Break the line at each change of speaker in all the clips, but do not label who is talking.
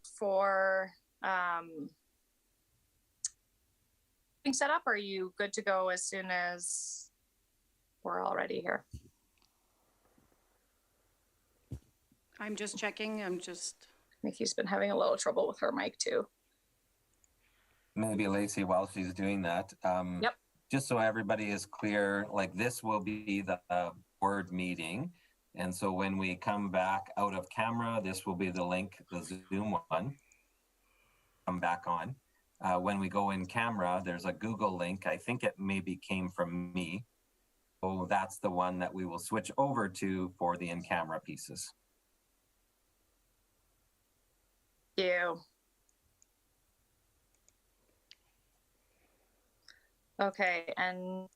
for being set up? Are you good to go as soon as we're already here?
I'm just checking.
Nikki's been having a little trouble with her mic too.
Maybe Lacey, while she's doing that,
Yep.
just so everybody is clear, like this will be the board meeting. And so when we come back out of camera, this will be the link, the Zoom one, come back on. When we go in camera, there's a Google link. I think it maybe came from me. So that's the one that we will switch over to for the in-camera pieces.
Thank you. Okay, and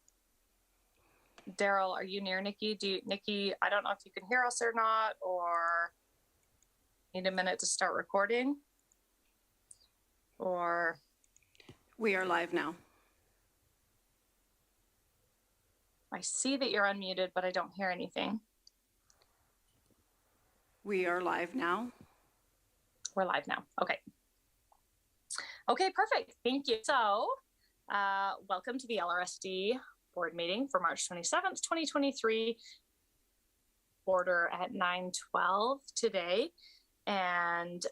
Daryl, are you near Nikki? Nikki, I don't know if you can hear us or not, or need a minute to start recording, or...
We are live now.
I see that you're unmuted, but I don't hear anything.
We are live now.
We're live now. Okay. Okay, perfect. Thank you. So, welcome to the LRSD board meeting for March 27th, 2023. Order at 9:12 today. And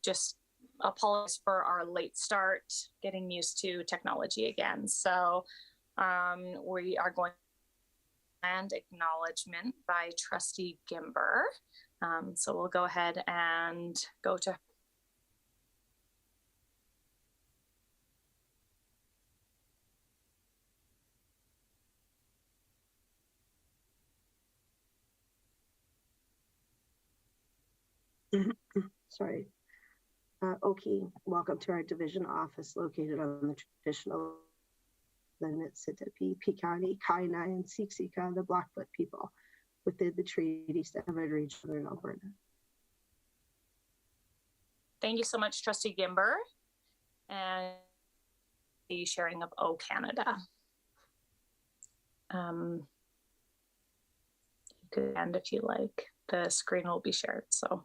just apologize for our late start, getting used to technology again. So we are going and acknowledgement by Trustee Gimber. So we'll go ahead and go to
Sorry. Oki, welcome to our division office located on the traditional Sittapi, Pikani, Kainai, and Siksika, the Blackfoot people, within the Treaty Standard region in Alberta.
Thank you so much, Trustee Gimber, and the sharing of O Canada. You could end if you like. The screen will be shared, so.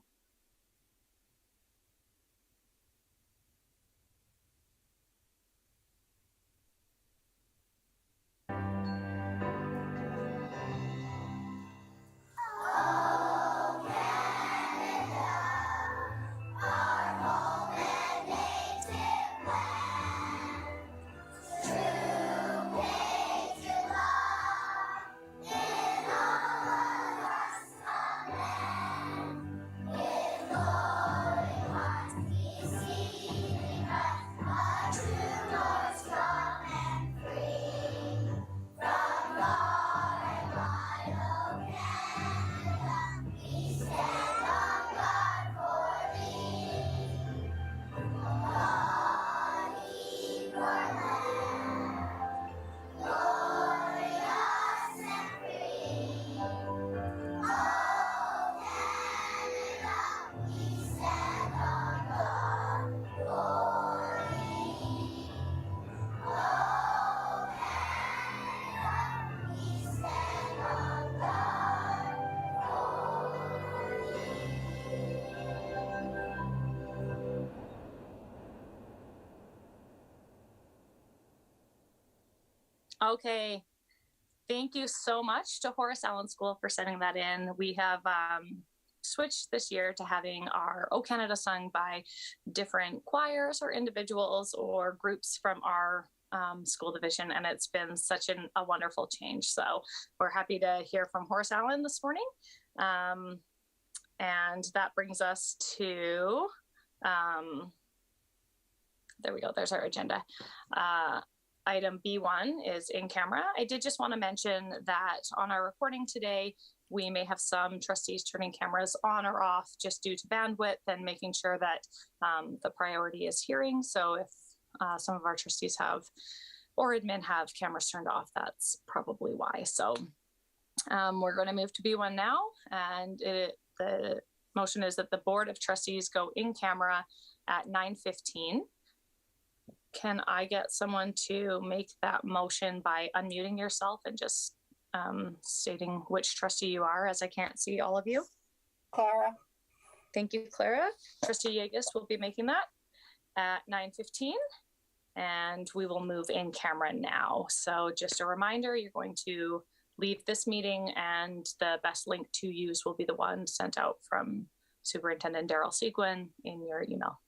Okay, thank you so much to Horace Allen School for sending that in. We have switched this year to having our O Canada sung by different choirs or individuals or groups from our school division, and it's been such a wonderful change. So we're happy to hear from Horace Allen this morning. And that brings us to, there we go, there's our agenda. Item B1 is in camera. I did just want to mention that on our recording today, we may have some trustees turning cameras on or off just due to bandwidth and making sure that the priority is hearing. So if some of our trustees have, or admin have cameras turned off, that's probably why. So we're going to move to B1 now. And the motion is that the Board of Trustees go in camera at 9:15. Can I get someone to make that motion by unmuting yourself and just stating which trustee you are, as I can't see all of you?
Clara.
Thank you, Clara. Trustee Yegas will be making that at 9:15. And we will move in camera now. So just a reminder, you're going to leave this meeting and the best link to use will be the one sent out from Superintendent Daryl Seguin in your email.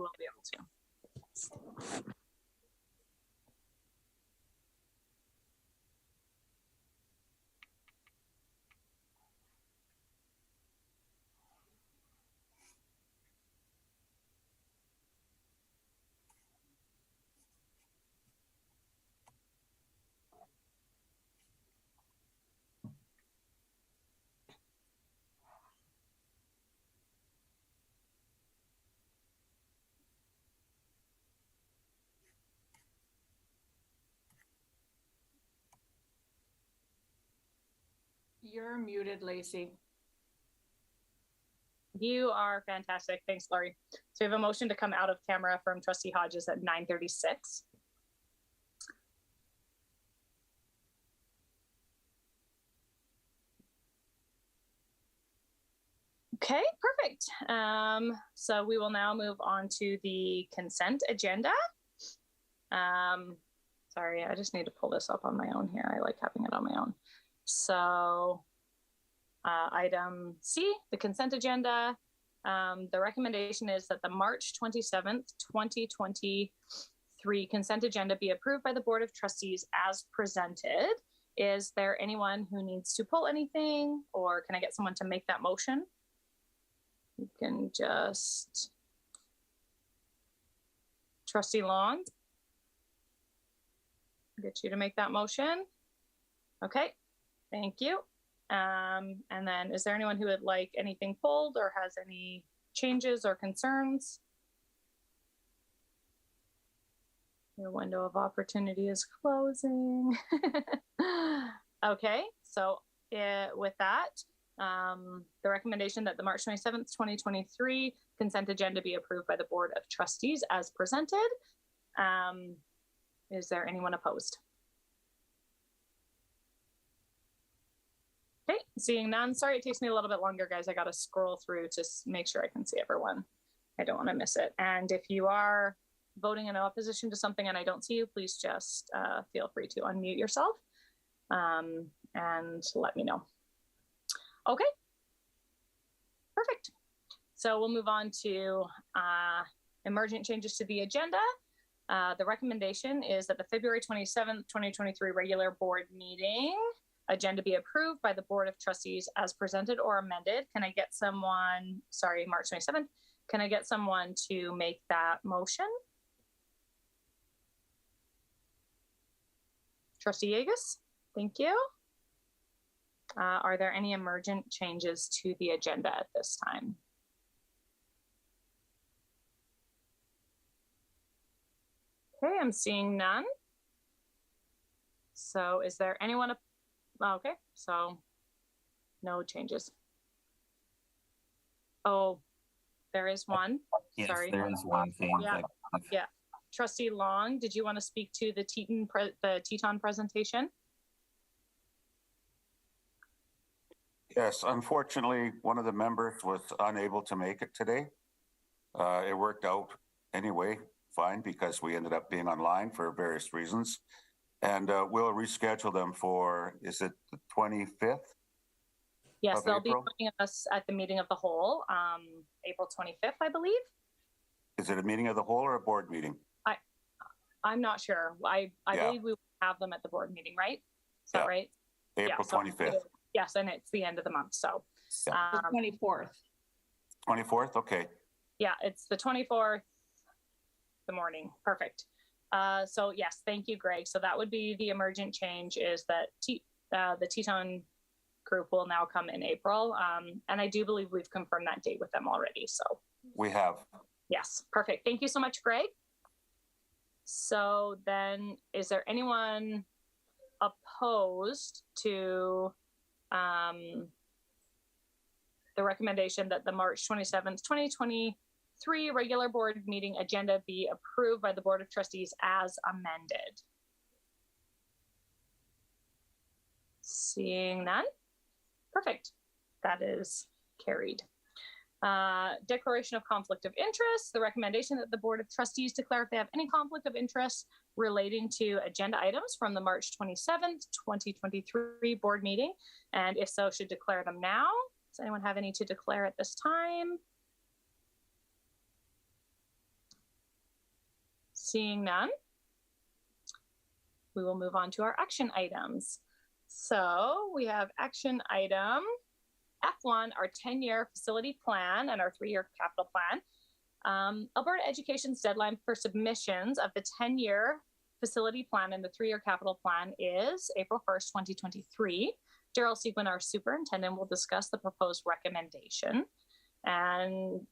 will be able to.
You're muted, Lacey.
You are fantastic. Thanks, Laurie. So we have a motion to come out of camera from Trustee Hodges at 9:36. Okay, perfect. So we will now move on to the consent agenda. Sorry, I just need to pull this up on my own here. I like having it on my own. So item C, the consent agenda. The recommendation is that the March 27th, 2023 consent agenda be approved by the Board of Trustees as presented. Is there anyone who needs to pull anything, or can I get someone to make that motion? You can just, Trustee Long, get you to make that motion. Okay, thank you. And then is there anyone who would like anything pulled or has any changes or concerns? Your window of opportunity is closing. Okay, so with that, the recommendation that the March 27th, 2023 consent agenda be approved by the Board of Trustees as presented. Is there anyone opposed? Okay, seeing none. Sorry, it takes me a little bit longer, guys. I got to scroll through to make sure I can see everyone. I don't want to miss it. And if you are voting in opposition to something and I don't see you, please just feel free to unmute yourself and let me know. Okay, perfect. So we'll move on to emergent changes to the agenda. The recommendation is that the February 27th, 2023 regular board meeting agenda be approved by the Board of Trustees as presented or amended. Can I get someone, sorry, March 27th, can I get someone to make that motion? Trustee Yegus, thank you. Are there any emergent changes to the agenda at this time? Okay, I'm seeing none. So is there anyone? Okay, so no changes. Oh, there is one.
Yes,
Sorry.
there is one thing.
Yeah. Yeah. Trustee Long, did you want to speak to the Teton presentation?
Yes, unfortunately, one of the members was unable to make it today. It worked out anyway, fine, because we ended up being online for various reasons. And we'll reschedule them for, is it the 25th?
Yes,
of
they'll be
April?
joining us at the meeting of the whole, April 25th, I believe.
Is it a meeting of the whole or a board meeting?
I'm not sure. I
Yeah.
believe we will have them at the board meeting, right? Is that
Yeah.
right?
April
so
25th.
Yes, and it's the end of the month, so.
Yeah.
The 24th.
24th, okay.
Yeah, it's the 24th, the morning. Perfect. So yes, thank you, Greg. So that would be the emergent change, is that the Teton group will now come in April. And I do believe we've confirmed that date with them already. So
We have.
yes, perfect. Thank you so much, Greg. So then, is there anyone opposed to the recommendation that the March 27th, 2023 regular board meeting agenda be approved by the Board of Trustees as amended? Seeing none. Perfect. That is carried. Declaration of conflict of interest. The recommendation that the Board of Trustees declare if they have any conflict of interest relating to agenda items from the March 27th, 2023 board meeting. And if so, should declare them now. Does anyone have any to declare at this time? Seeing none, we will move on to our action items. So we have action item F1, our 10-year facility plan and our 3-year capital plan. Alberta Education's deadline for submissions of the 10-year facility plan and the 3-year capital plan is April 1st, 2023. Daryl Seguin, our superintendent, will discuss the proposed recommendation. And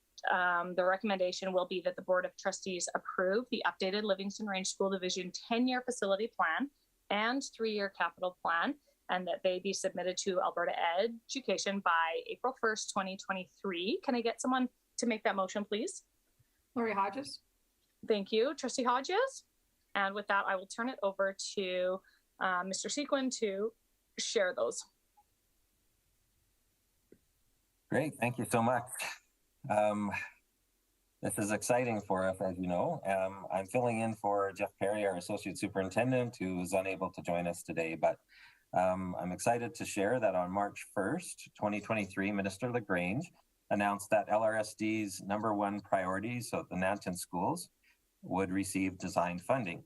the recommendation will be that the Board of Trustees approve the updated Livingstone Range School Division 10-year facility plan and 3-year capital plan, and that they be submitted to Alberta Education by April 1st, 2023. Can I get someone to make that motion, please?
Lori Hodges.
Thank you, Trustee Hodges. And with that, I will turn it over to Mr. Seguin to share those.
Great, thank you so much. This is exciting for us, as you know. I'm filling in for Jeff Perry, our Associate Superintendent, who is unable to join us today, but I'm excited to share that on March 1st, 2023, Minister LaGrange announced that LRSD's #1 priority, so the Nanton schools, would receive design funding.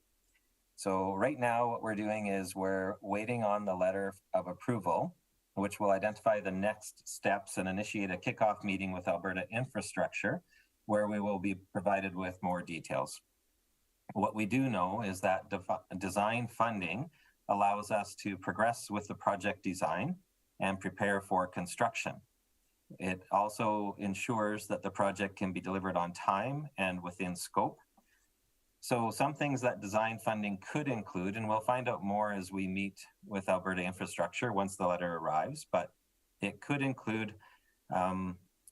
So right now what we're doing is we're waiting on the letter of approval, which will identify the next steps and initiate a kickoff meeting with Alberta Infrastructure, where we will be provided with more details. What we do know is that design funding allows us to progress with the project design and prepare for construction. It also ensures that the project can be delivered on time and within scope. So some things that design funding could include, and we'll find out more as we meet with Alberta Infrastructure once the letter arrives, but it could include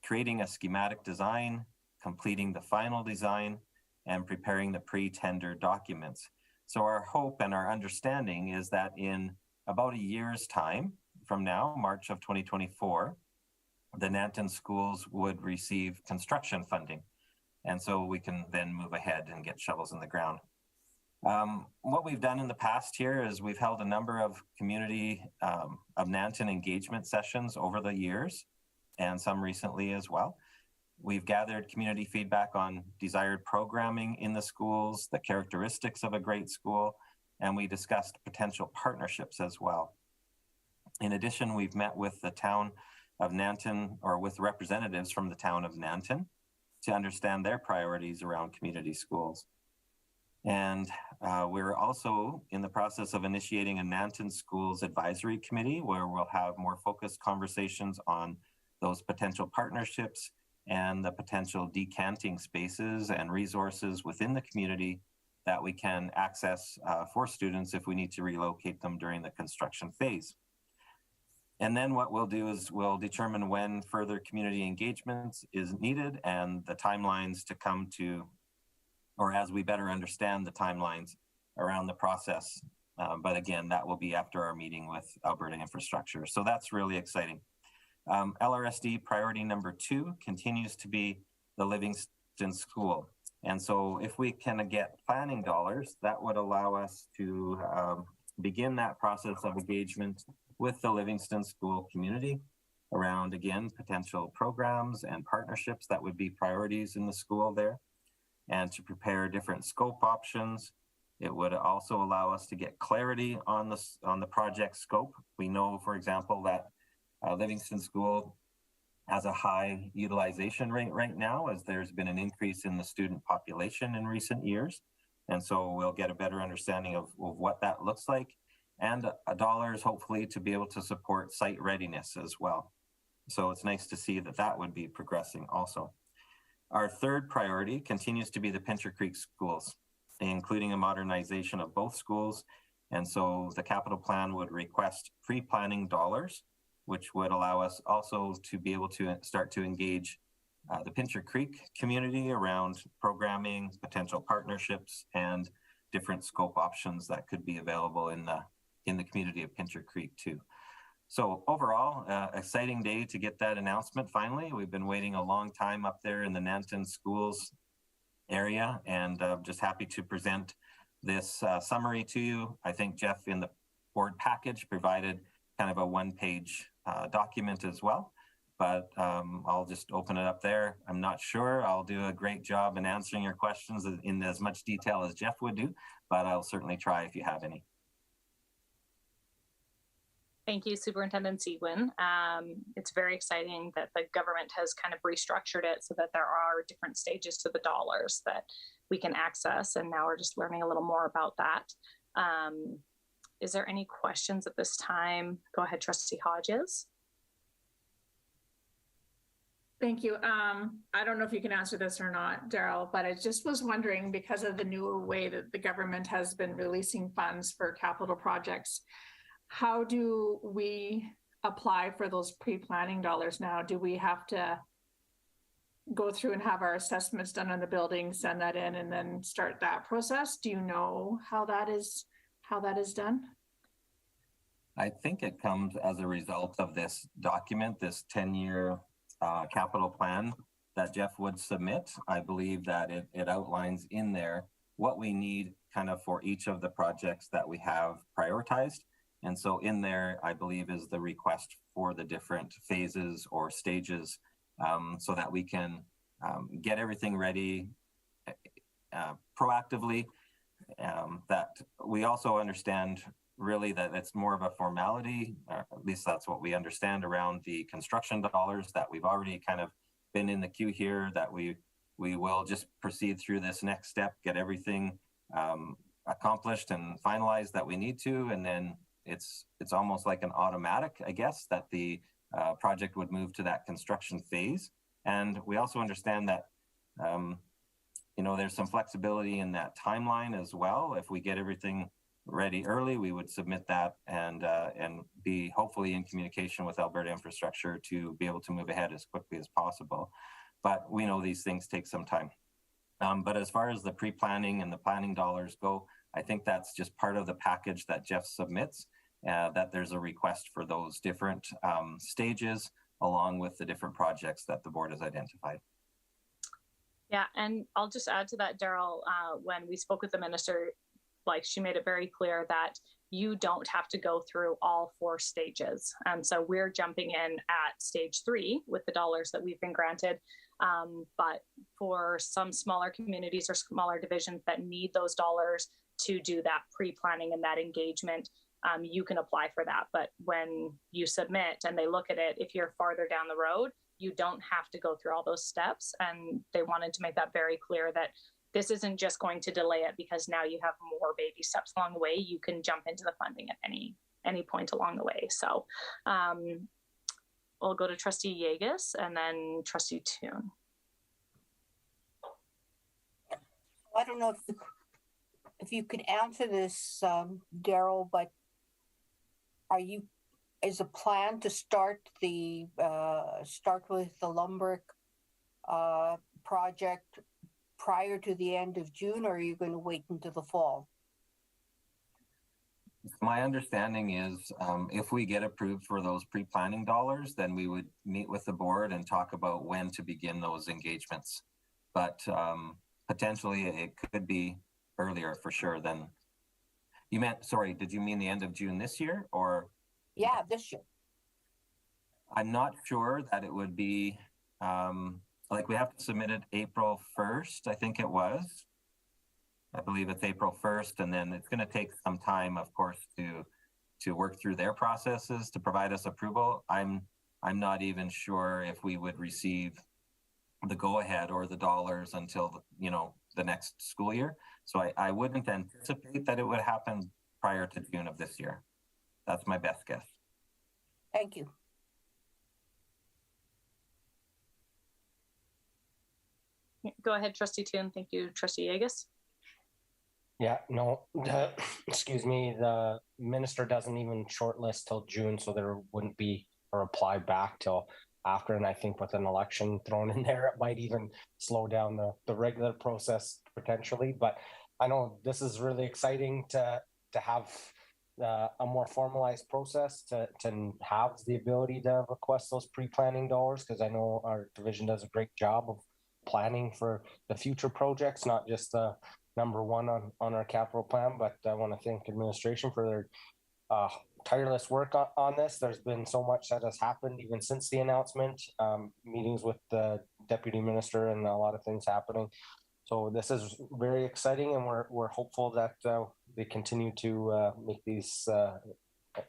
creating a schematic design, completing the final design, and preparing the pre-tender documents. So our hope and our understanding is that in about a year's time from now, March of 2024, the Nanton schools would receive construction funding. And so we can then move ahead and get shovels in the ground. What we've done in the past here is we've held a number of community of Nanton engagement sessions over the years, and some recently as well. We've gathered community feedback on desired programming in the schools, the characteristics of a great school, and we discussed potential partnerships as well. In addition, we've met with the town of Nanton, or with representatives from the town of Nanton, to understand their priorities around community schools. And we're also in the process of initiating a Nanton Schools Advisory Committee, where we'll have more focused conversations on those potential partnerships and the potential decanting spaces and resources within the community that we can access for students if we need to relocate them during the construction phase. And then what we'll do is we'll determine when further community engagements is needed and the timelines to come to, or as we better understand the timelines around the process. But again, that will be after our meeting with Alberta Infrastructure. So that's really exciting. LRSD priority #2 continues to be the Livingstone School. And so if we can get planning dollars, that would allow us to begin that process of engagement with the Livingstone School community around, again, potential programs and partnerships that would be priorities in the school there, and to prepare different scope options. It would also allow us to get clarity on the project scope. We know, for example, that Livingstone School has a high utilization rate right now, as there's been an increase in the student population in recent years. And so we'll get a better understanding of what that looks like, and dollars hopefully to be able to support site readiness as well. So it's nice to see that that would be progressing also. Our third priority continues to be the Pincher Creek schools, including a modernization of both schools. And so the capital plan would request pre-planning dollars, which would allow us also to be able to start to engage the Pincher Creek community around programming, potential partnerships, and different scope options that could be available in the community of Pincher Creek too. So overall, exciting day to get that announcement finally. We've been waiting a long time up there in the Nanton schools area, and just happy to present this summary to you. I think Jeff in the board package provided kind of a one-page document as well, but I'll just open it up there. I'm not sure I'll do a great job in answering your questions in as much detail as Jeff would do, but I'll certainly try if you have any.
Thank you, Superintendent Seguin. It's very exciting that the government has kind of restructured it so that there are different stages to the dollars that we can access. And now we're just learning a little more about that. Is there any questions at this time? Go ahead, Trustee Hodges.
Thank you. I don't know if you can answer this or not, Daryl, but I just was wondering, because of the new way that the government has been releasing funds for capital projects, how do we apply for those pre-planning dollars now? Do we have to go through and have our assessments done on the building, send that in, and then start that process? Do you know how that is done?
I think it comes as a result of this document, this 10-year capital plan that Jeff would submit. I believe that it outlines in there what we need kind of for each of the projects that we have prioritized. And so in there, I believe, is the request for the different phases or stages so that we can get everything ready proactively. That we also understand really that it's more of a formality, or at least that's what we understand around the construction dollars, that we've already kind of been in the queue here, that we will just proceed through this next step, get everything accomplished and finalized that we need to, and then it's almost like an automatic, I guess, that the project would move to that construction phase. And we also understand that, there's some flexibility in that timeline as well. If we get everything ready early, we would submit that and be hopefully in communication with Alberta Infrastructure to be able to move ahead as quickly as possible. But we know these things take some time. But as far as the pre-planning and the planning dollars go, I think that's just part of the package that Jeff submits, that there's a request for those different stages along with the different projects that the board has identified.
Yeah, and I'll just add to that, Daryl, when we spoke with the minister, she made it very clear that you don't have to go through all 4 stages. So we're jumping in at stage 3 with the dollars that we've been granted. But for some smaller communities or smaller divisions that need those dollars to do that pre-planning and that engagement, you can apply for that. But when you submit and they look at it, if you're farther down the road, you don't have to go through all those steps. And they wanted to make that very clear that this isn't just going to delay it because now you have more baby steps along the way. You can jump into the funding at any point along the way. So we'll go to Trustee Yeagus and then Trustee Toon.
I don't know if you could answer this, Daryl, but is a plan to start with the Lumbrick project prior to the end of June, or are you going to wait until the fall?
My understanding is if we get approved for those pre-planning dollars, then we would meet with the board and talk about when to begin those engagements. But potentially it could be earlier for sure than you meant. Sorry, did you mean the end of June this year or?
Yeah, this year.
I'm not sure that it would be we have to submit it April 1st, I think it was. I believe it's April 1st, and then it's going to take some time, of course, to work through their processes to provide us approval. I'm not even sure if we would receive the go-ahead or the dollars until the next school year. So I wouldn't anticipate that it would happen prior to June of this year. That's my best guess.
Thank you.
Go ahead, Trustee Toon. Thank you, Trustee Yeagus.
Yeah, no, excuse me, the minister doesn't even shortlist till June, so there wouldn't be a reply back till after. And I think with an election thrown in there, it might even slow down the regular process potentially. But I know this is really exciting to have a more formalized process to have the ability to request those pre-planning dollars, because I know our division does a great job of planning for the future projects, not just the number one on our capital plan. But I want to thank administration for their tireless work on this. There's been so much that has happened even since the announcement, meetings with the deputy minister and a lot of things happening. So this is very exciting, and we're hopeful that they continue to make these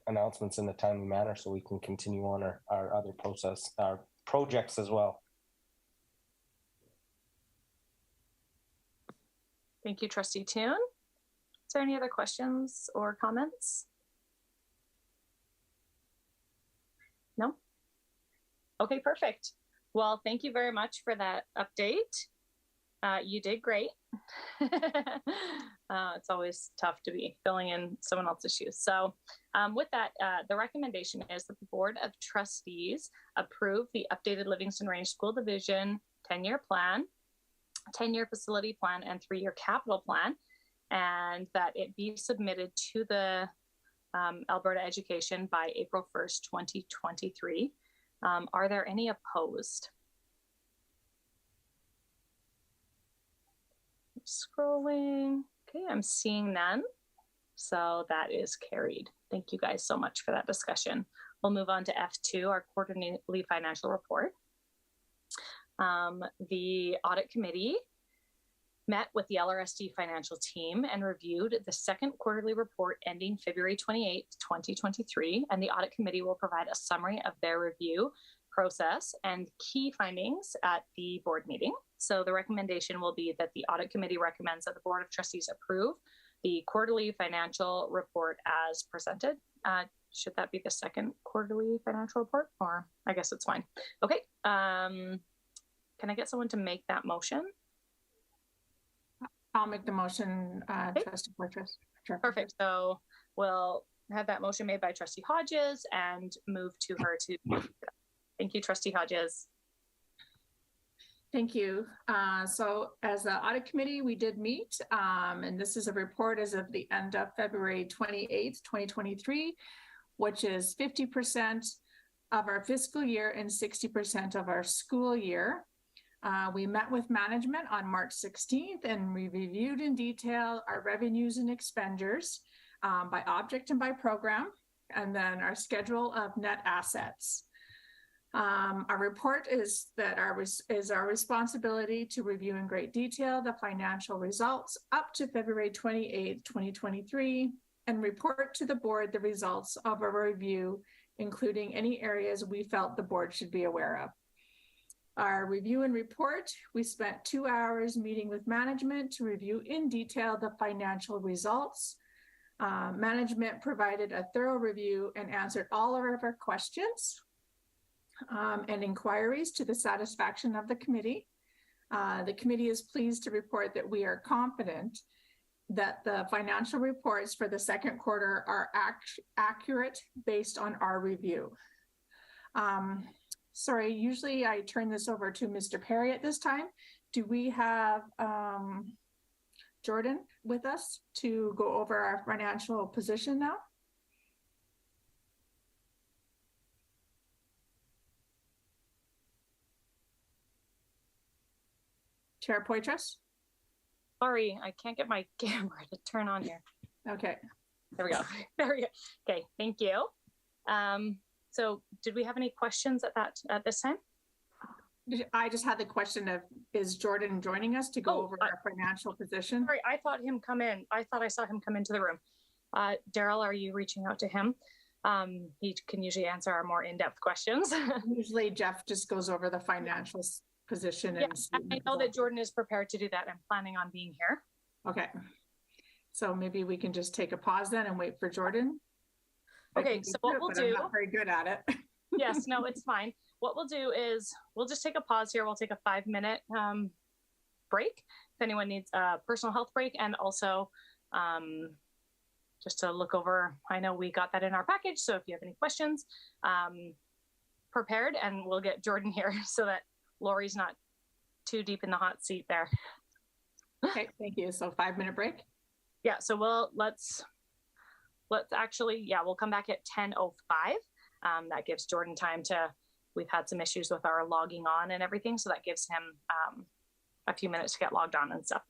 announcements in a timely manner so we can continue on our other our projects as well.
Thank you, Trustee Toon. Is there any other questions or comments? No? Okay, perfect. Well, thank you very much for that update. You did great. It's always tough to be filling in someone else's shoes. So with that, the recommendation is that the Board of Trustees approve the updated Livingston Range School Division 10-year plan, 10-year facility plan, and 3-year capital plan, and that it be submitted to the Alberta Education by April 1st, 2023. Are there any opposed? Scrolling. Okay, I'm seeing none. So that is carried. Thank you guys so much for that discussion. We'll move on to F2, our quarterly financial report. The audit committee met with the LRSD financial team and reviewed the second quarterly report ending February 28, 2023, and the audit committee will provide a summary of their review process and key findings at the board meeting. So the recommendation will be that the audit committee recommends that the Board of Trustees approve the quarterly financial report as presented. Should that be the second quarterly financial report, or I guess it's fine. Okay, can I get someone to make that motion?
I'll make the motion,
Okay.
Trustee Fortress. Sure.
Perfect. So we'll have that motion made by Trustee Hodges and move to her to. Thank you, Trustee Hodges.
Thank you. So as the audit committee, we did meet, and this is a report as of the end of February 28th, 2023, which is 50% of our fiscal year and 60% of our school year. We met with management on March 16th and we reviewed in detail our revenues and expenditures by object and by program, and then our schedule of net assets. Our report is that our responsibility to review in great detail the financial results up to February 28th, 2023, and report to the board the results of our review, including any areas we felt the board should be aware of. Our review and report, we spent 2 hours meeting with management to review in detail the financial results. Management provided a thorough review and answered all of our questions and inquiries to the satisfaction of the committee. The committee is pleased to report that we are confident that the financial reports for the second quarter are accurate based on our review. Sorry, usually I turn this over to Mr. Perry at this time. Do we have Jordan with us to go over our financial position now? Chair Poitras?
Sorry, I can't get my camera to turn on here.
Okay.
There we go. There we go. Okay, thank you. So did we have any questions at this time?
I just had the question of, is Jordan joining us to go over our financial position?
Sorry, I thought him come in. I thought I saw him come into the room. Daryl, are you reaching out to him? He can usually answer our more in-depth questions.
Usually Jeff just goes over the financial position.
Yeah, I know that Jordan is prepared to do that and planning on being here.
Okay. So maybe we can just take a pause then and wait for Jordan.
Okay, so what we'll do.
I'm not very good at it.
Yes, no, it's fine. What we'll do is we'll just take a pause here. We'll take a 5-minute break if anyone needs a personal health break, and also just to look over. I know we got that in our package, so if you have any questions, prepared, and we'll get Jordan here so that Lori's not too deep in the hot seat there.
Okay, thank you. So 5-minute break?
Yeah, so let's actually, we'll come back at 10:05. That gives Jordan time we've had some issues with our logging on and everything, so that gives him a few minutes to get logged on and stuff.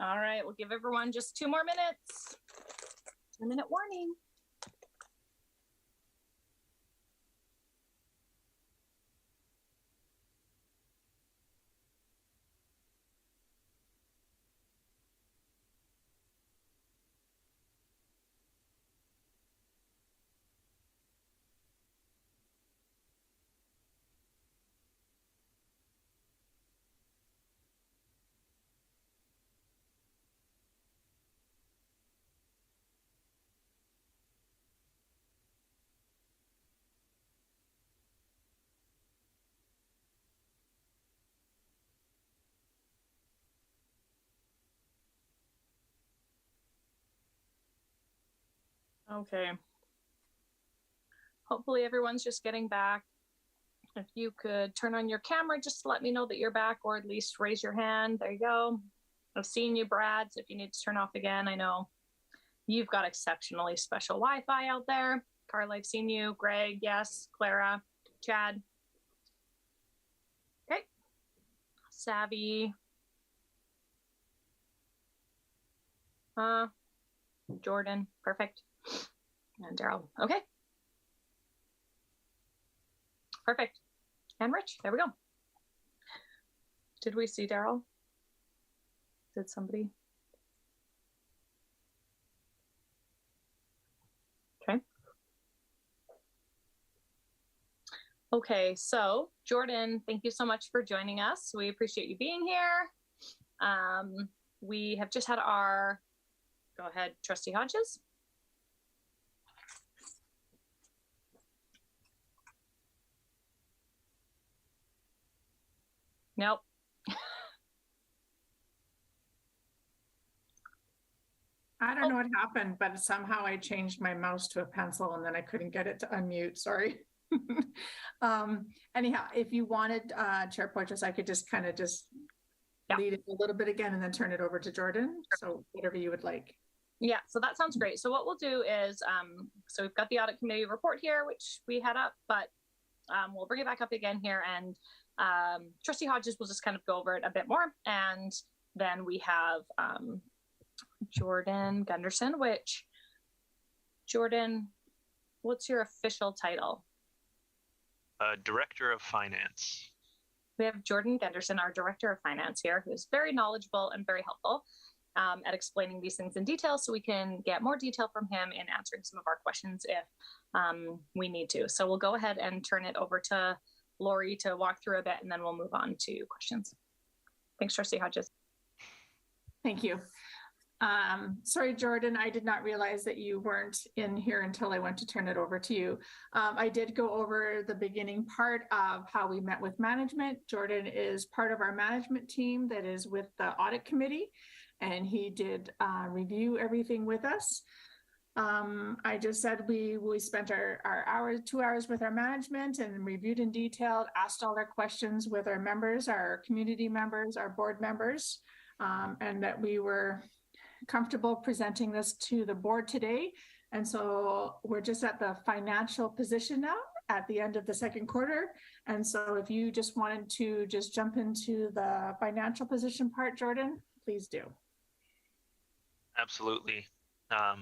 All right, we'll give everyone just 2 more minutes. 2-minute warning. Okay. Hopefully everyone's just getting back. If you could turn on your camera, just to let me know that you're back, or at least raise your hand. There you go. I've seen you, Brad. So if you need to turn off again, I know you've got exceptionally special Wi-Fi out there. Carla, I've seen you. Greg, yes. Clara, Chad. Okay. Savvy. Jordan, perfect. And Daryl, okay. Perfect. And Rich, there we go. Did we see Daryl? Did somebody? Okay. Okay, so Jordan, thank you so much for joining us. We appreciate you being here. We have just had our, go ahead, Trustee Hodges. Nope.
I don't know what happened, but somehow I changed my mouse to a pencil and then I couldn't get it to unmute. Sorry. Anyhow, if you wanted, Chair Poitras, I could just kind of lead it a little bit again and then turn it over to Jordan. So whatever you would like.
Yeah, so that sounds great. So what we'll do is, so we've got the audit committee report here, which we had up, but we'll bring it back up again here, and Trustee Hodges will just kind of go over it a bit more. And then we have Jordan Gunderson, which, Jordan, what's your official title?
Director of Finance.
We have Jordan Gunderson, our Director of Finance here, who's very knowledgeable and very helpful at explaining these things in detail, so we can get more detail from him in answering some of our questions if we need to. So we'll go ahead and turn it over to Lori to walk through a bit, and then we'll move on to questions. Thanks, Trustee Hodges.
Thank you. Sorry, Jordan, I did not realize that you weren't in here until I went to turn it over to you. I did go over the beginning part of how we met with management. Jordan is part of our management team that is with the audit committee, and he did review everything with us. I just said we spent our 2 hours with our management and reviewed in detail, asked all our questions with our members, our community members, our board members, and that we were comfortable presenting this to the board today. And so we're just at the financial position now at the end of the second quarter. And so if you just wanted to just jump into the financial position part, Jordan, please do.
Absolutely. I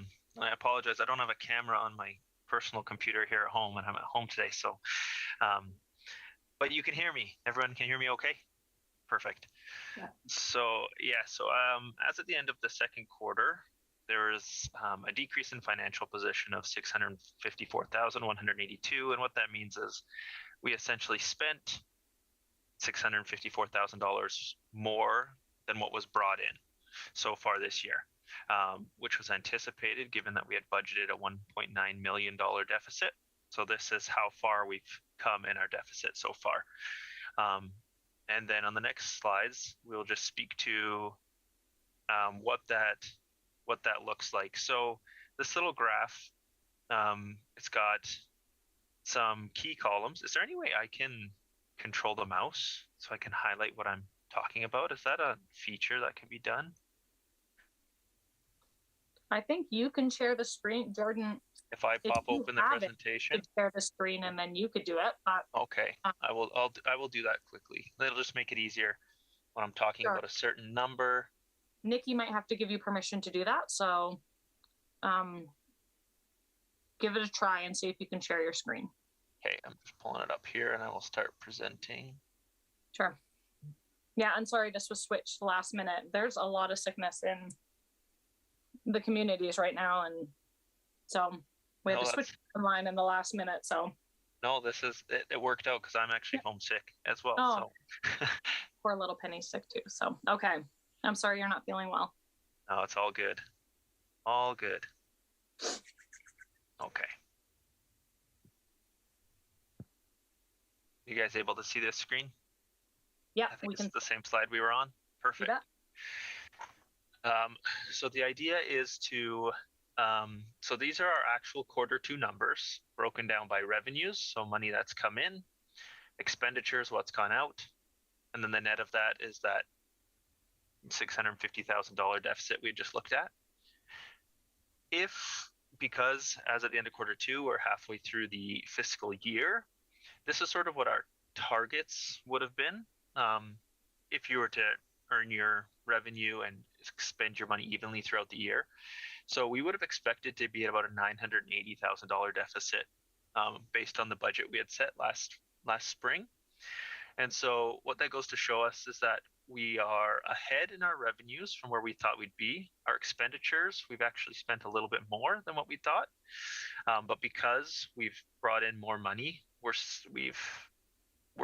apologize. I don't have a camera on my personal computer here at home, and I'm at home today. So, but you can hear me. Everyone can hear me okay? Perfect.
Yeah.
So as at the end of the second quarter, there is a decrease in financial position of $654,182, and what that means is we essentially spent $654,000 more than what was brought in so far this year, which was anticipated given that we had budgeted a $1.9 million deficit. So this is how far we've come in our deficit so far. And then on the next slides, we'll just speak to what that looks like. So this little graph, it's got some key columns. Is there any way I can control the mouse so I can highlight what I'm talking about? Is that a feature that can be done?
I think you can share the screen, Jordan.
If I pop open the presentation,
you could share the screen and then you could do it. But,
okay, I will do that quickly. That'll just make it easier when I'm talking about a certain number.
Nikki might have to give you permission to do that. So give it a try and see if you can share your screen.
Okay, I'm just pulling it up here and I will start presenting.
Sure. Yeah, I'm sorry this was switched last minute. There's a lot of sickness in the communities right now, and so we had to switch online in the last minute. So
no, this is it worked out because I'm actually homesick as well.
Oh.
So
poor little Penny's sick too. So okay. I'm sorry you're not feeling well.
no, it's all good. All good. Okay. You guys able to see this screen?
Yeah,
I think it's the same slide we were on. Perfect. So the idea is to, so these are our actual Q2 numbers broken down by revenues, so money that's come in, expenditures, what's gone out, and then the net of that is that $650,000 deficit we just looked at. Because as at the end of Q2, we're halfway through the fiscal year, this is sort of what our targets would have been. If you were to earn your revenue and spend your money evenly throughout the year. So we would have expected to be at about a $980,000 deficit based on the budget we had set last spring. And so what that goes to show us is that we are ahead in our revenues from where we thought we'd be. Our expenditures, we've actually spent a little bit more than what we thought. But because we've brought in more money, we're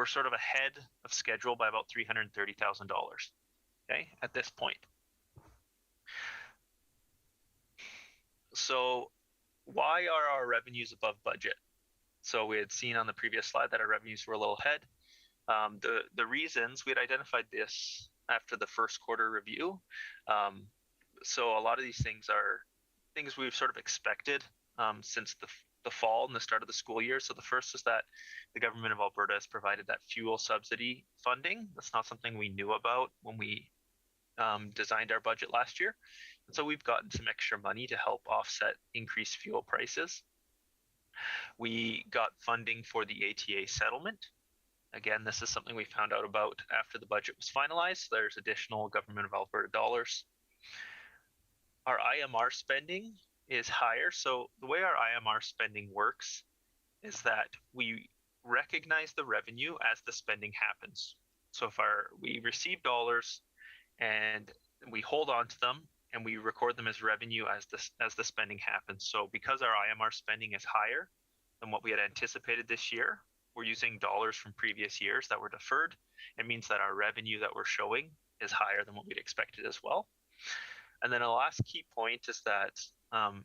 sort of ahead of schedule by about $330,000. Okay, at this point. So why are our revenues above budget? So we had seen on the previous slide that our revenues were a little ahead. The reasons, we had identified this after the first quarter review. So a lot of these things are things we've sort of expected since the fall and the start of the school year. So the first is that the government of Alberta has provided that fuel subsidy funding. That's not something we knew about when we designed our budget last year. And so we've gotten some extra money to help offset increased fuel prices. We got funding for the ATA settlement. Again, this is something we found out about after the budget was finalized. So there's additional government of Alberta dollars. Our IMR spending is higher. So the way our IMR spending works is that we recognize the revenue as the spending happens. So if we receive dollars and we hold on to them and we record them as revenue as the spending happens. So because our IMR spending is higher than what we had anticipated this year, we're using dollars from previous years that were deferred. It means that our revenue that we're showing is higher than what we'd expected as well. And then a last key point is that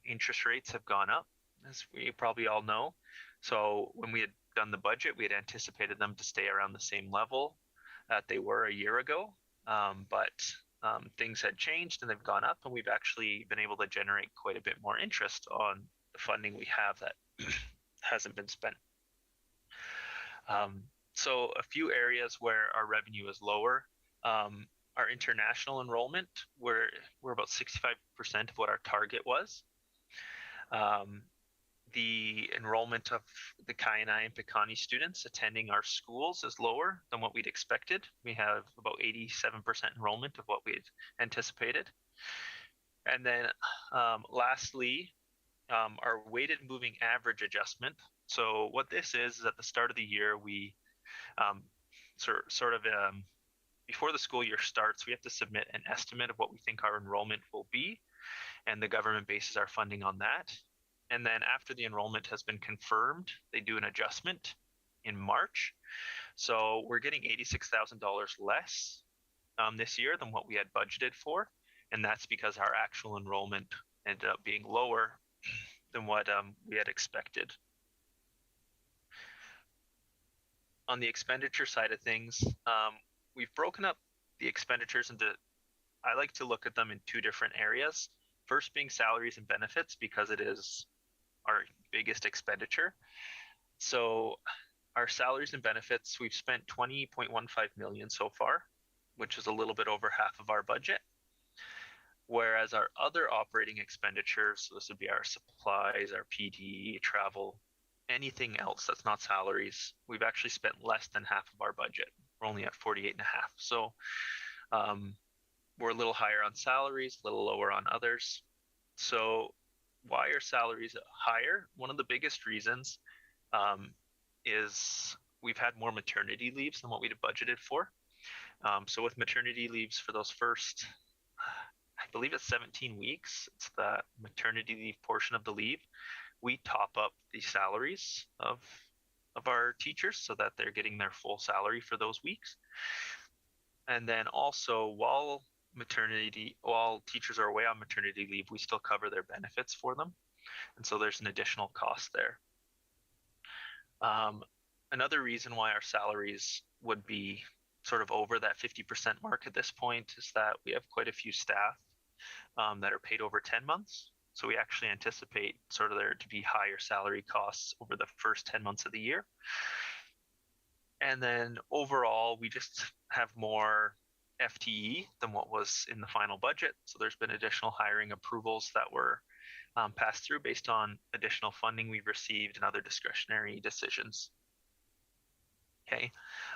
interest rates have gone up, as we probably all know. So when we had done the budget, we had anticipated them to stay around the same level that they were a year ago. But things had changed and they've gone up, and we've actually been able to generate quite a bit more interest on the funding we have that hasn't been spent. So a few areas where our revenue is lower, our international enrollment, we're about 65% of what our target was. The enrollment of the Kainai and Piikani students attending our schools is lower than what we'd expected. We have about 87% enrollment of what we had anticipated. And then lastly, our weighted moving average adjustment. So what this is at the start of the year, we before the school year starts, we have to submit an estimate of what we think our enrollment will be, and the government bases our funding on that. And then after the enrollment has been confirmed, they do an adjustment in March. So we're getting $86,000 less this year than what we had budgeted for. And that's because our actual enrollment ended up being lower than what we had expected. On the expenditure side of things, we've broken up the expenditures into, I like to look at them in two different areas. First being salaries and benefits, because it is our biggest expenditure. So our salaries and benefits, we've spent $20.15 million so far, which is a little bit over half of our budget. Whereas our other operating expenditures, so this would be our supplies, our PD, travel, anything else that's not salaries, we've actually spent less than half of our budget. We're only at 48.5. So we're a little higher on salaries, a little lower on others. So why are salaries higher? One of the biggest reasons is we've had more maternity leaves than what we'd budgeted for. So with maternity leaves for those first, I believe it's 17 weeks, it's the maternity leave portion of the leave, we top up the salaries of our teachers so that they're getting their full salary for those weeks. And then also while teachers are away on maternity leave, we still cover their benefits for them. And so there's an additional cost there. Another reason why our salaries would be sort of over that 50% mark at this point is that we have quite a few staff that are paid over 10 months. So we actually anticipate sort of there to be higher salary costs over the first 10 months of the year. And then overall, we just have more FTE than what was in the final budget. So there's been additional hiring approvals that were passed through based on additional funding we've received and other discretionary decisions. Okay.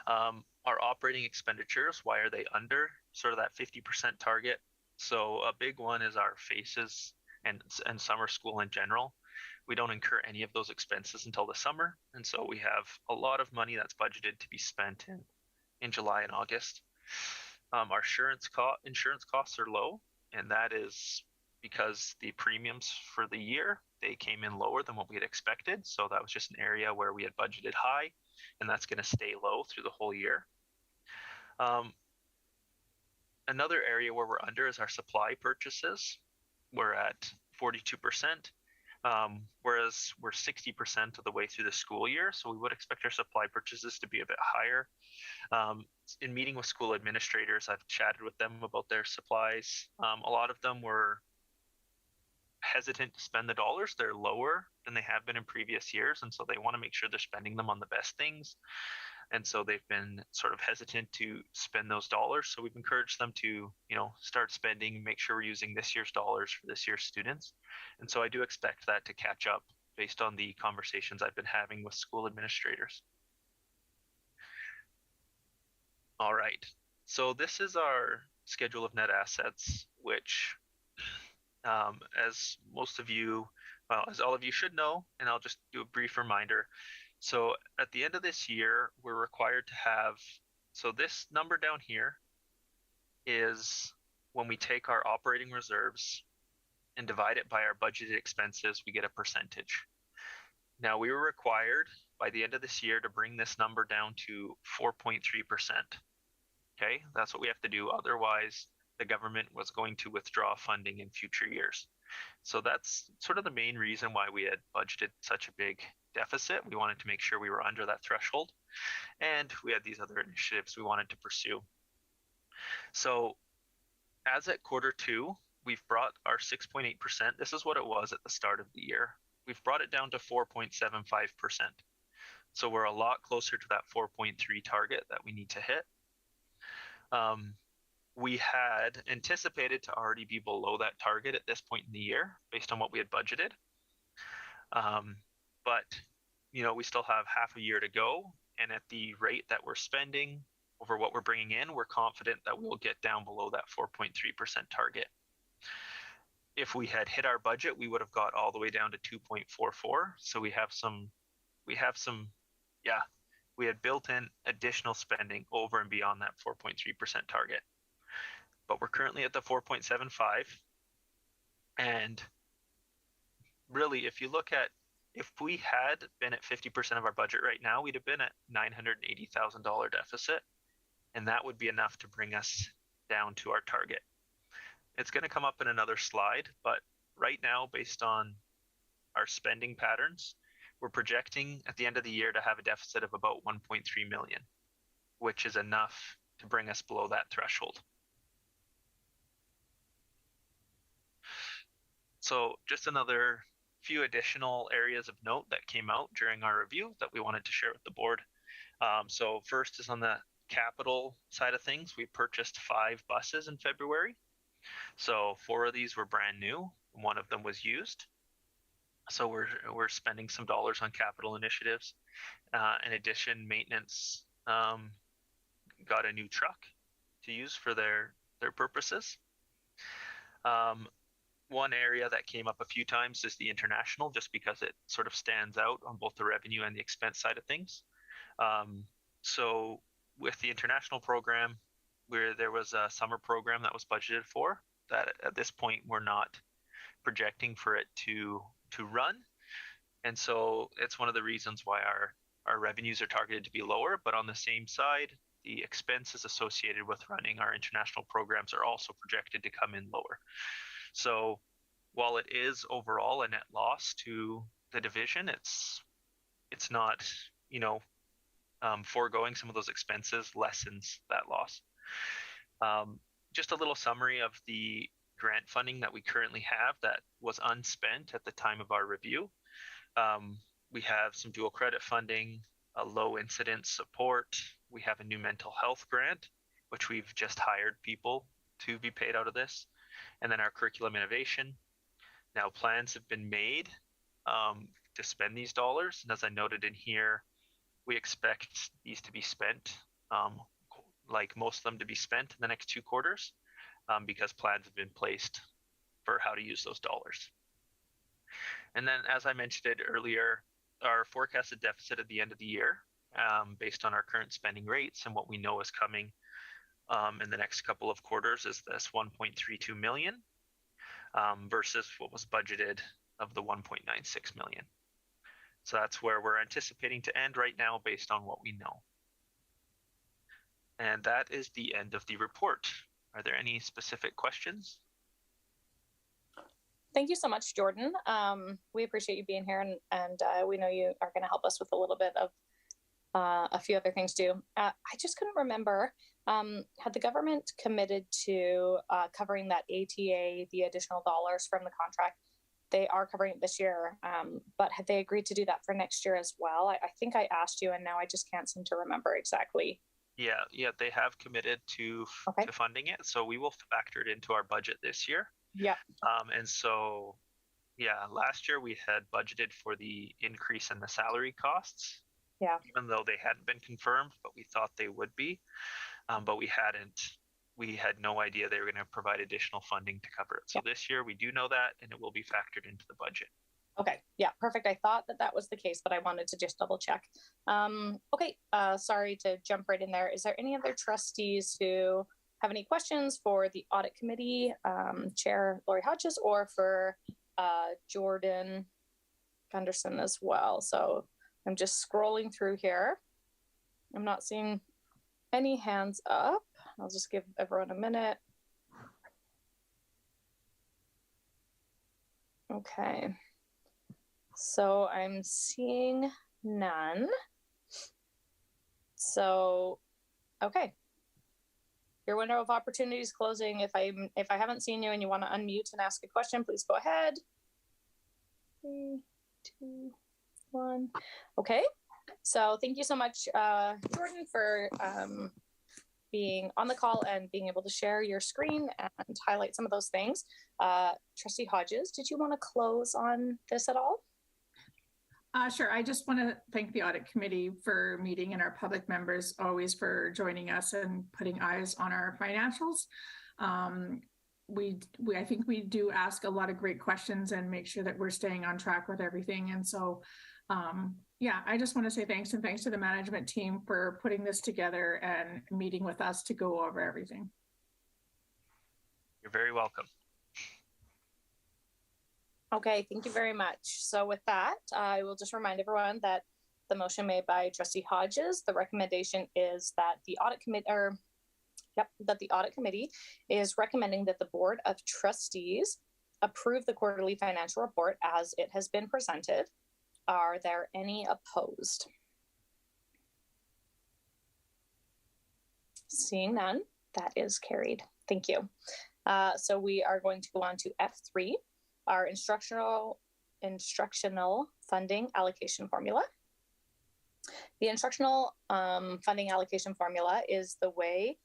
Our operating expenditures, why are they under sort of that 50% target? So a big one is our FACES and summer school in general. We don't incur any of those expenses until the summer. And so we have a lot of money that's budgeted to be spent in July and August. Our insurance costs are low, and that is because the premiums for the year, they came in lower than what we had expected. So that was just an area where we had budgeted high, and that's going to stay low through the whole year. Another area where we're under is our supply purchases. We're at 42%, whereas we're 60% of the way through the school year. So we would expect our supply purchases to be a bit higher. In meeting with school administrators, I've chatted with them about their supplies. A lot of them were hesitant to spend the dollars. They're lower than they have been in previous years, and so they want to make sure they're spending them on the best things. And so they've been sort of hesitant to spend those dollars. So we've encouraged them to, start spending, make sure we're using this year's dollars for this year's students. And so I do expect that to catch up based on the conversations I've been having with school administrators. All right. So this is our schedule of net assets, which, as most of you, well, as all of you should know, and I'll just do a brief reminder. So at the end of this year, we're required to have, so this number down here is when we take our operating reserves and divide it by our budgeted expenses, we get a percentage. Now we were required by the end of this year to bring this number down to 4.3%. Okay, that's what we have to do. Otherwise, the government was going to withdraw funding in future years. So that's sort of the main reason why we had budgeted such a big deficit. We wanted to make sure we were under that threshold, and we had these other initiatives we wanted to pursue. So as at Q2, we've brought our 6.8%. This is what it was at the start of the year. We've brought it down to 4.75%. So we're a lot closer to that 4.3 target that we need to hit. We had anticipated to already be below that target at this point in the year based on what we had budgeted. But, we still have half a year to go. And at the rate that we're spending over what we're bringing in, we're confident that we'll get down below that 4.3% target. If we had hit our budget, we would have got all the way down to 2.44. So we had built in additional spending over and beyond that 4.3% target. But we're currently at the 4.75. And really, if we had been at 50% of our budget right now, we'd have been at $980,000 deficit. And that would be enough to bring us down to our target. It's going to come up in another slide, but right now, based on our spending patterns, we're projecting at the end of the year to have a deficit of about 1.3 million, which is enough to bring us below that threshold. So just another few additional areas of note that came out during our review that we wanted to share with the board. So first is on the capital side of things. We purchased 5 buses in February. So 4 of these were brand new. 1 of them was used. So we're spending some dollars on capital initiatives. In addition, maintenance got a new truck to use for their their purposes. One area that came up a few times is the international, just because it sort of stands out on both the revenue and the expense side of things. So with the international program, where there was a summer program that was budgeted for, that at this point we're not projecting for it to run, and so it's one of the reasons why our revenues are targeted to be lower. But on the same side, the expenses associated with running our international programs are also projected to come in lower. So while it is overall a net loss to the division, it's not, foregoing some of those expenses lessens that loss. Just a little summary of the grant funding that we currently have that was unspent at the time of our review. We have some dual credit funding, a low incidence support. We have a new mental health grant, which we've just hired people to be paid out of this. And then our curriculum innovation. Now plans have been made to spend these dollars. And as I noted in here, we expect these to be spent, like most of them to be spent in the next 2 quarters, because plans have been placed for how to use those dollars. And then, as I mentioned it earlier, our forecasted deficit at the end of the year, based on our current spending rates and what we know is coming in the next couple of quarters, is this 1.32 million versus what was budgeted of the 1.96 million. So that's where we're anticipating to end right now based on what we know. And that is the end of the report. Are there any specific questions?
Thank you so much, Jordan. We appreciate you being here, and we know you are going to help us with a little bit of a few other things too. I just couldn't remember, had the government committed to covering that ATA, the additional dollars from the contract? They are covering it this year, but had they agreed to do that for next year as well? I think I asked you, and now I just can't seem to remember exactly.
Yeah, they have committed to funding it, so we will factor it into our budget this year.
Yeah.
And so, yeah, last year we had budgeted for the increase in the salary costs.
Yeah.
Even though they hadn't been confirmed, but we thought they would be, but we hadn't. We had no idea they were going to provide additional funding to cover it. So this year we do know that, and it will be factored into the budget.
Okay. Yeah, perfect. I thought that was the case, but I wanted to just double check. Okay. Sorry to jump right in there. Is there any other trustees who have any questions for the audit committee, Chair Lori Hodges, or for Jordan Gunderson as well? So I'm just scrolling through here. I'm not seeing any hands up. I'll just give everyone a minute. Okay. So I'm seeing none. So, okay. Your window of opportunity is closing. If I haven't seen you and you want to unmute and ask a question, please go ahead. 3, 2, 1. Okay. So thank you so much, Jordan, for being on the call and being able to share your screen and highlight some of those things. Trustee Hodges, did you want to close on this at all?
Sure. I just want to thank the audit committee for meeting and our public members always for joining us and putting eyes on our financials. I think we do ask a lot of great questions and make sure that we're staying on track with everything. And so, yeah, I just want to say thanks, and thanks to the management team for putting this together and meeting with us to go over everything.
You're very welcome.
Okay, thank you very much. So with that, I will just remind everyone that the motion made by Trustee Hodges, the recommendation is that the audit committee is recommending that the Board of Trustees approve the quarterly financial report as it has been presented. Are there any opposed? Seeing none, that is carried. Thank you. So we are going to go on to F3, our instructional funding allocation formula. The instructional funding allocation formula is the way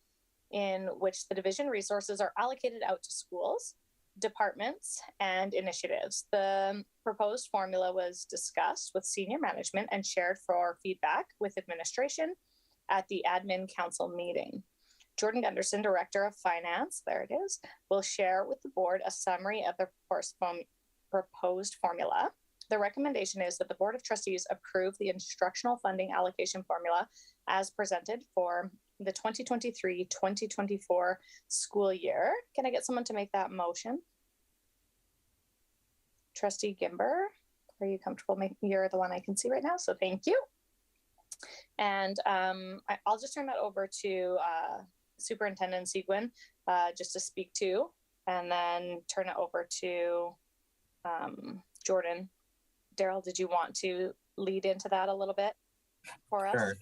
in which the division resources are allocated out to schools, departments, and initiatives. The proposed formula was discussed with senior management and shared for feedback with administration at the admin council meeting. Jordan Gunderson, Director of Finance, there it is, will share with the board a summary of the proposed formula. The recommendation is that the Board of Trustees approve the instructional funding allocation formula as presented for the 2023-2024 school year. Can I get someone to make that motion? Trustee Gimber, are you comfortable? You're the one I can see right now, so thank you. And I'll just turn that over to Superintendent Seguin just to speak to, and then turn it over to Jordan. Daryl, did you want to lead into that a little bit for us?
Sure,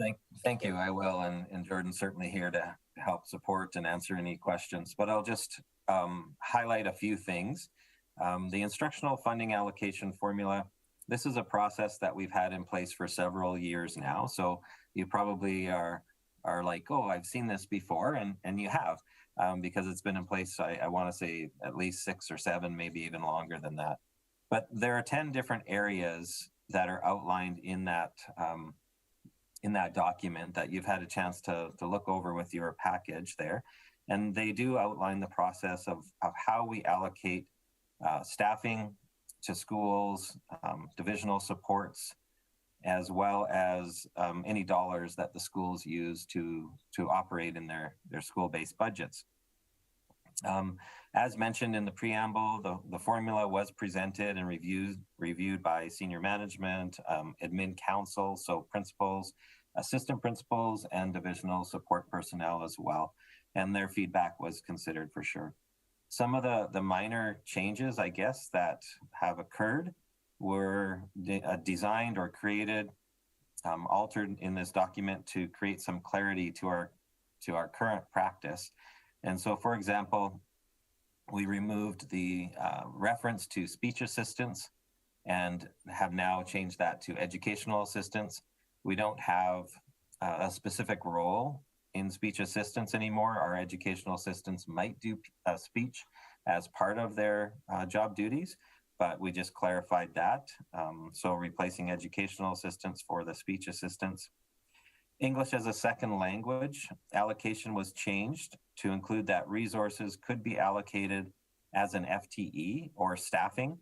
thank you. I will, and Jordan's certainly here to help support and answer any questions, but I'll just highlight a few things. The instructional funding allocation formula, this is a process that we've had in place for several years now. So you probably are like, oh, I've seen this before, and you have, because it's been in place, I want to say at least 6 or 7, maybe even longer than that. But there are 10 different areas that are outlined in that document that you've had a chance to look over with your package there. And they do outline the process of how we allocate staffing to schools, divisional supports, as well as any dollars that the schools use to operate in their school-based budgets. As mentioned in the preamble, the formula was presented and reviewed by senior management, admin council, so principals, assistant principals, and divisional support personnel as well. And their feedback was considered for sure. Some of the minor changes, I guess, that have occurred were designed or created, altered in this document to create some clarity to our current practice. And so, for example, we removed the reference to speech assistants and have now changed that to educational assistants. We don't have a specific role in speech assistants anymore. Our educational assistants might do speech as part of their job duties, but we just clarified that. So replacing educational assistants for the speech assistants. English as a second language allocation was changed to include that resources could be allocated as an FTE or staffing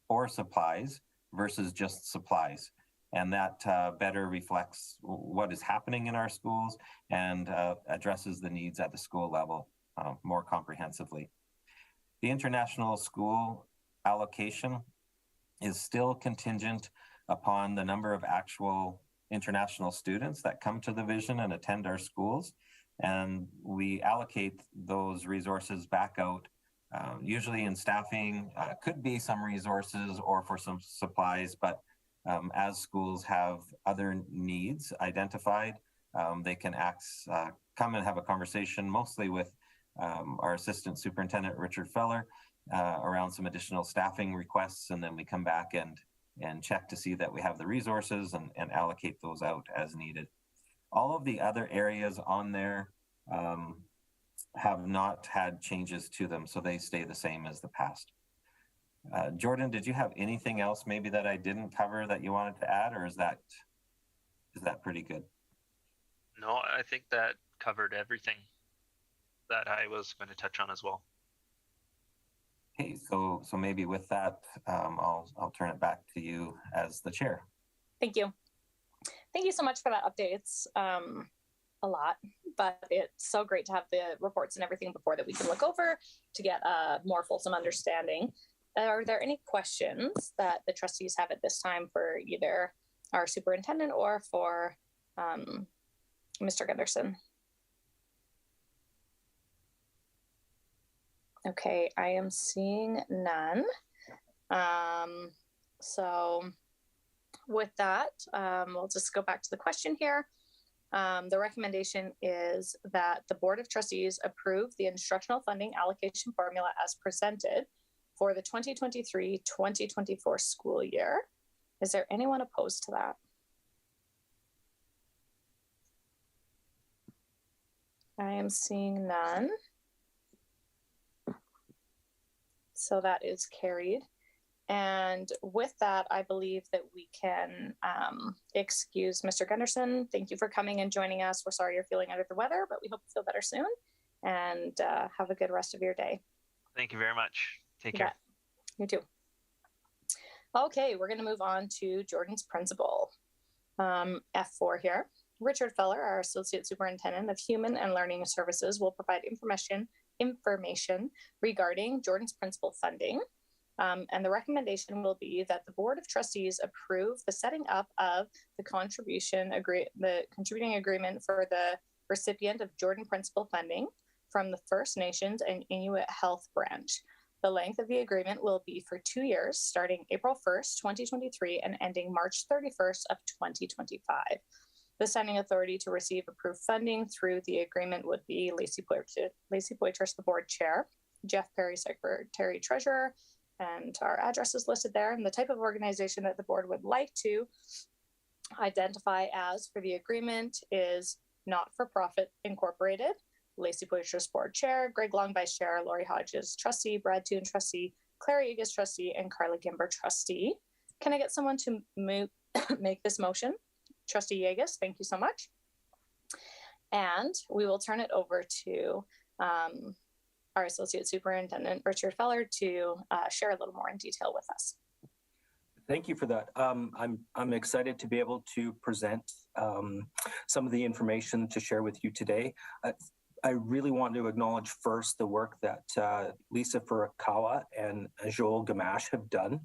or supplies versus just supplies. And that better reflects what is happening in our schools and addresses the needs at the school level more comprehensively. The international school allocation is still contingent upon the number of actual international students that come to the division and attend our schools. And we allocate those resources back out, usually in staffing, could be some resources or for some supplies, but as schools have other needs identified, they can come and have a conversation mostly with our Assistant Superintendent, Richard Feller, around some additional staffing requests, and then we come back and check to see that we have the resources and allocate those out as needed. All of the other areas on there have not had changes to them, so they stay the same as the past. Jordan, did you have anything else maybe that I didn't cover that you wanted to add, or is that pretty good?
No, I think that covered everything that I was going to touch on as well.
Okay, so maybe with that, I'll turn it back to you as the chair.
Thank you. Thank you so much for that update. It's a lot, but it's so great to have the reports and everything before that we can look over to get a more fulsome understanding. Are there any questions that the trustees have at this time for either our superintendent or for Mr. Gunderson? Okay, I am seeing none. So with that, we'll just go back to the question here. The recommendation is that the Board of Trustees approve the instructional funding allocation formula as presented for the 2023-2024 school year. Is there anyone opposed to that? I am seeing none. So that is carried. And with that, I believe that we can excuse Mr. Gunderson. Thank you for coming and joining us. We're sorry you're feeling under the weather, but we hope you feel better soon. And have a good rest of your day.
Thank you very much. Take care.
You too. Okay, we're going to move on to Jordan's principal. F4 here. Richard Feller, our Associate Superintendent of Human and Learning Services, will provide information regarding Jordan's principal funding. And the recommendation will be that the Board of Trustees approve the setting up of the contributing agreement for the recipient of Jordan principal funding from the First Nations and Inuit Health Branch. The length of the agreement will be for 2 years, starting April 1st, 2023 and ending March 31st of 2025. The signing authority to receive approved funding through the agreement would be Lacey Poitras, the board chair, Jeff Perry, secretary treasurer, and our address is listed there. And the type of organization that the board would like to identify as for the agreement is not-for-profit incorporated. Lacey Poitras, board chair, Greg Long, vice chair, Lori Hodges, trustee, Brad Toon, trustee, Claire Egas, trustee, and Carla Gimber, trustee. Can I get someone to make this motion? Trustee Yegas, thank you so much. And we will turn it over to our Associate Superintendent, Richard Feller, to share a little more in detail with us.
Thank you for that. I'm excited to be able to present some of the information to share with you today. I really want to acknowledge first the work that Lisa Furukawa and Joel Gamache have done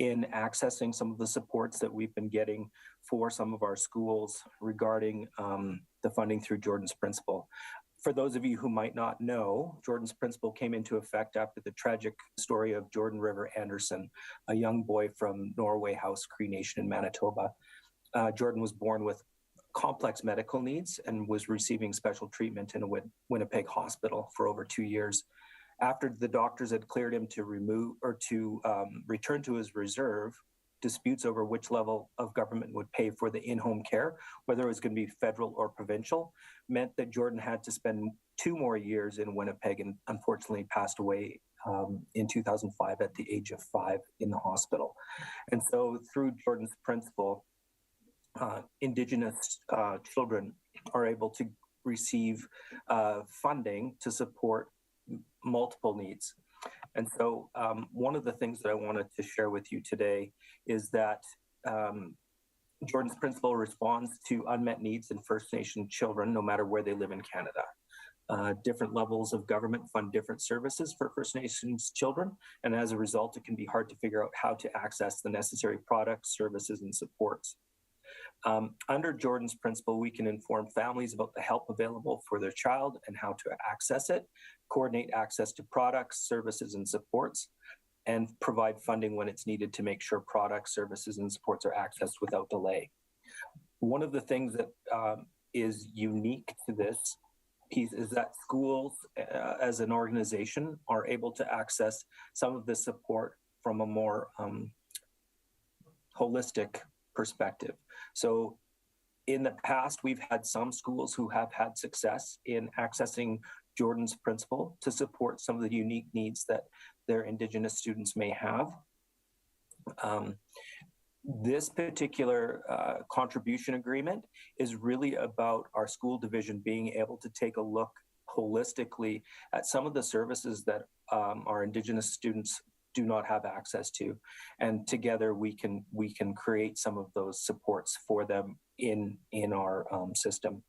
in accessing some of the supports that we've been getting for some of our schools regarding the funding through Jordan's Principle. For those of you who might not know, Jordan's Principle came into effect after the tragic story of Jordan River Anderson, a young boy from Norway House Cree Nation in Manitoba. Jordan was born with complex medical needs and was receiving special treatment in a Winnipeg hospital for over 2 years. After the doctors had cleared him to return to his reserve, disputes over which level of government would pay for the in-home care, whether it was going to be federal or provincial, meant that Jordan had to spend 2 more years in Winnipeg and unfortunately passed away in 2005 at the age of 5 in the hospital. And so through Jordan's Principle, Indigenous children are able to receive funding to support multiple needs. And so one of the things that I wanted to share with you today is that Jordan's Principle responds to unmet needs in First Nation children, no matter where they live in Canada. Different levels of government fund different services for First Nations children, and as a result, it can be hard to figure out how to access the necessary products, services, and supports. Under Jordan's Principle, we can inform families about the help available for their child and how to access it, coordinate access to products, services, and supports, and provide funding when it's needed to make sure products, services, and supports are accessed without delay. One of the things that is unique to this piece is that schools as an organization are able to access some of this support from a more holistic perspective. So in the past, we've had some schools who have had success in accessing Jordan's Principle to support some of the unique needs that their Indigenous students may have. This particular contribution agreement is really about our school division being able to take a look holistically at some of the services that our Indigenous students do not have access to, and together we can create some of those supports for them in our system.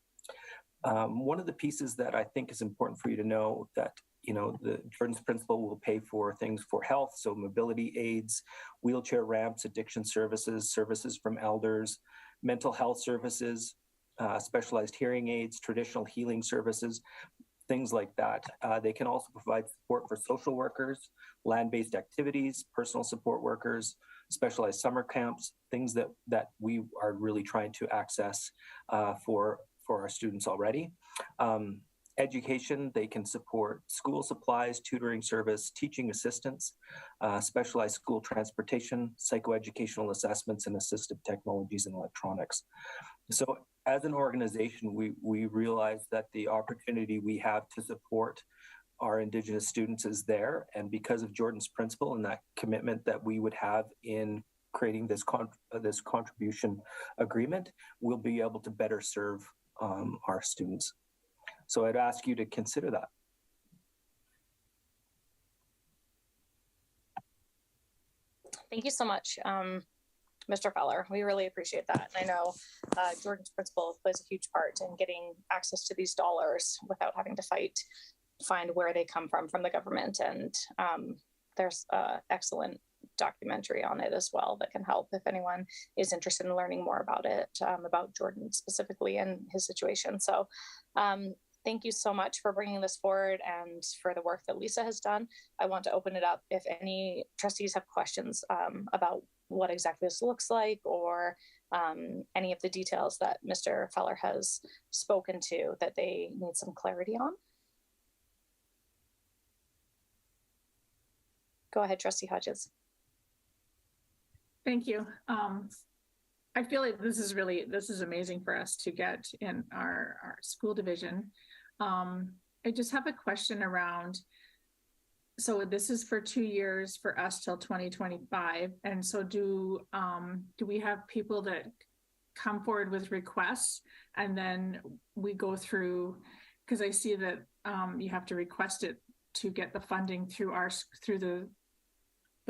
One of the pieces that I think is important for you to know that the Jordan's Principle will pay for things for health, so mobility aids, wheelchair ramps, addiction services, services from elders, mental health services, specialized hearing aids, traditional healing services, things like that. They can also provide support for social workers, land-based activities, personal support workers, specialized summer camps, things that we are really trying to access for our students already. Education, they can support school supplies, tutoring service, teaching assistance, specialized school transportation, psychoeducational assessments, and assistive technologies and electronics. So as an organization, we realize that the opportunity we have to support our Indigenous students is there, and because of Jordan's principle and that commitment that we would have in creating this this contribution agreement, we'll be able to better serve our students. So I'd ask you to consider that.
Thank you so much, Mr. Feller. We really appreciate that. And I know Jordan's principal plays a huge part in getting access to these dollars without having to find where they come from the government. And there's an excellent documentary on it as well that can help if anyone is interested in learning more about it, about Jordan specifically and his situation. So thank you so much for bringing this forward and for the work that Lisa has done. I want to open it up if any trustees have questions about what exactly this looks like, or any of the details that Mr. Feller has spoken to that they need some clarity on. Go ahead, Trustee Hodges.
Thank you. I feel like this is amazing for us to get in our school division. I just have a question around, so this is for 2 years for us till 2025. And so do we have people that come forward with requests and then we go through, because I see that you have to request it to get the funding through the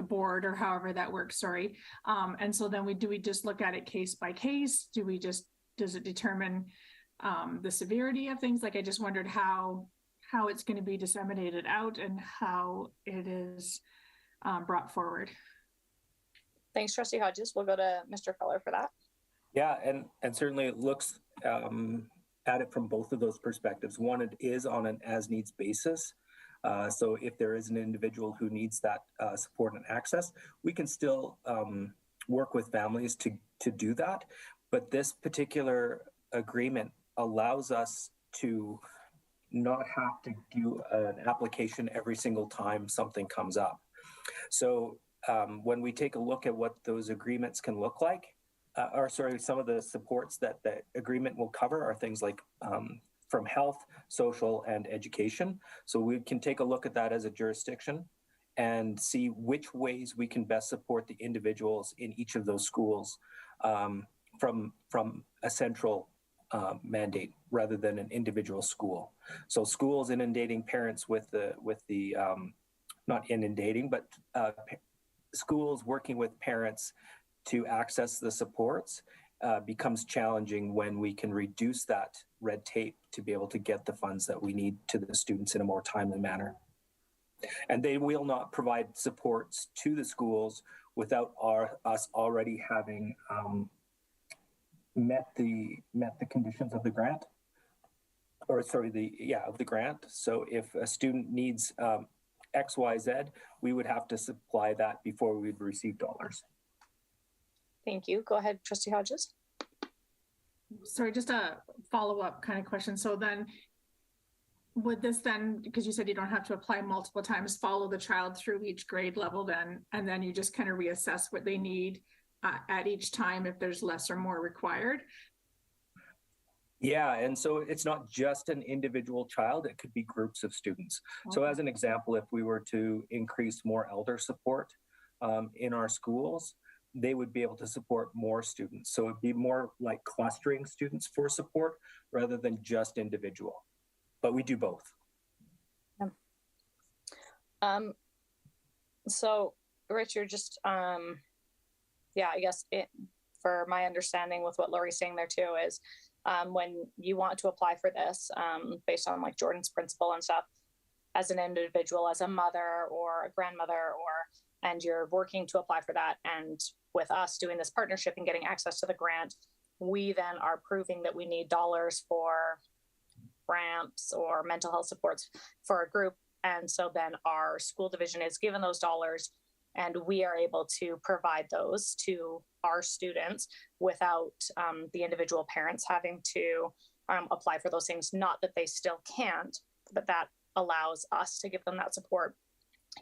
board, or however that works, sorry. And so then do we just look at it case by case? Does it determine the severity of things? Like, I just wondered how it's going to be disseminated out and how it is brought forward.
Thanks, Trustee Hodges. We'll go to Mr. Feller for that.
Yeah, and certainly it looks at it from both of those perspectives. One, it is on an as-needs basis. So if there is an individual who needs that support and access, we can still work with families to do that. But this particular agreement allows us to not have to do an application every single time something comes up. So when we take a look at what those agreements can look like, some of the supports that the agreement will cover are things like from health, social, and education. So we can take a look at that as a jurisdiction and see which ways we can best support the individuals in each of those schools from a central mandate rather than an individual school. So schools inundating parents with the not inundating, but schools working with parents to access the supports becomes challenging when we can reduce that red tape to be able to get the funds that we need to the students in a more timely manner. And they will not provide supports to the schools without us already having met the conditions of the grant, of the grant. So if a student needs X, Y, Z, we would have to supply that before we'd receive dollars.
Thank you. Go ahead, Trustee Hodges.
Sorry, just a follow-up kind of question. So then would this then, because you said you don't have to apply multiple times, follow the child through each grade level then, and then you just kind of reassess what they need at each time if there's less or more required?
Yeah, and so it's not just an individual child, it could be groups of students. Okay. So as an example, if we were to increase more elder support in our schools, they would be able to support more students. So it'd be more like clustering students for support rather than just individual. But we do both.
So Richard, just, I guess for my understanding with what Lori's saying there too is when you want to apply for this based on like Jordan's principle and stuff, as an individual, as a mother or a grandmother, and you're working to apply for that, and with us doing this partnership and getting access to the grant, we then are proving that we need dollars for ramps or mental health supports for a group. And so then our school division is given those dollars and we are able to provide those to our students without the individual parents having to apply for those things. Not that they still can't, but that allows us to give them that support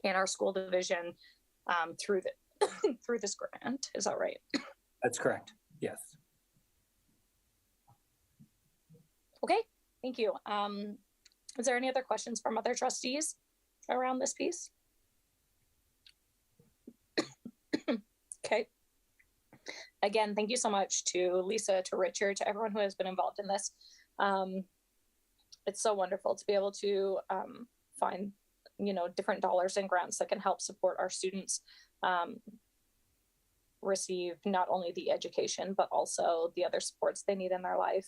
in our school division through this grant. Is that right?
That's correct. Yes.
Okay. Thank you. Is there any other questions from other trustees around this piece? Okay. Again, thank you so much to Lisa, to Richard, to everyone who has been involved in this. It's so wonderful to be able to find, different dollars and grants that can help support our students receive not only the education, but also the other supports they need in their life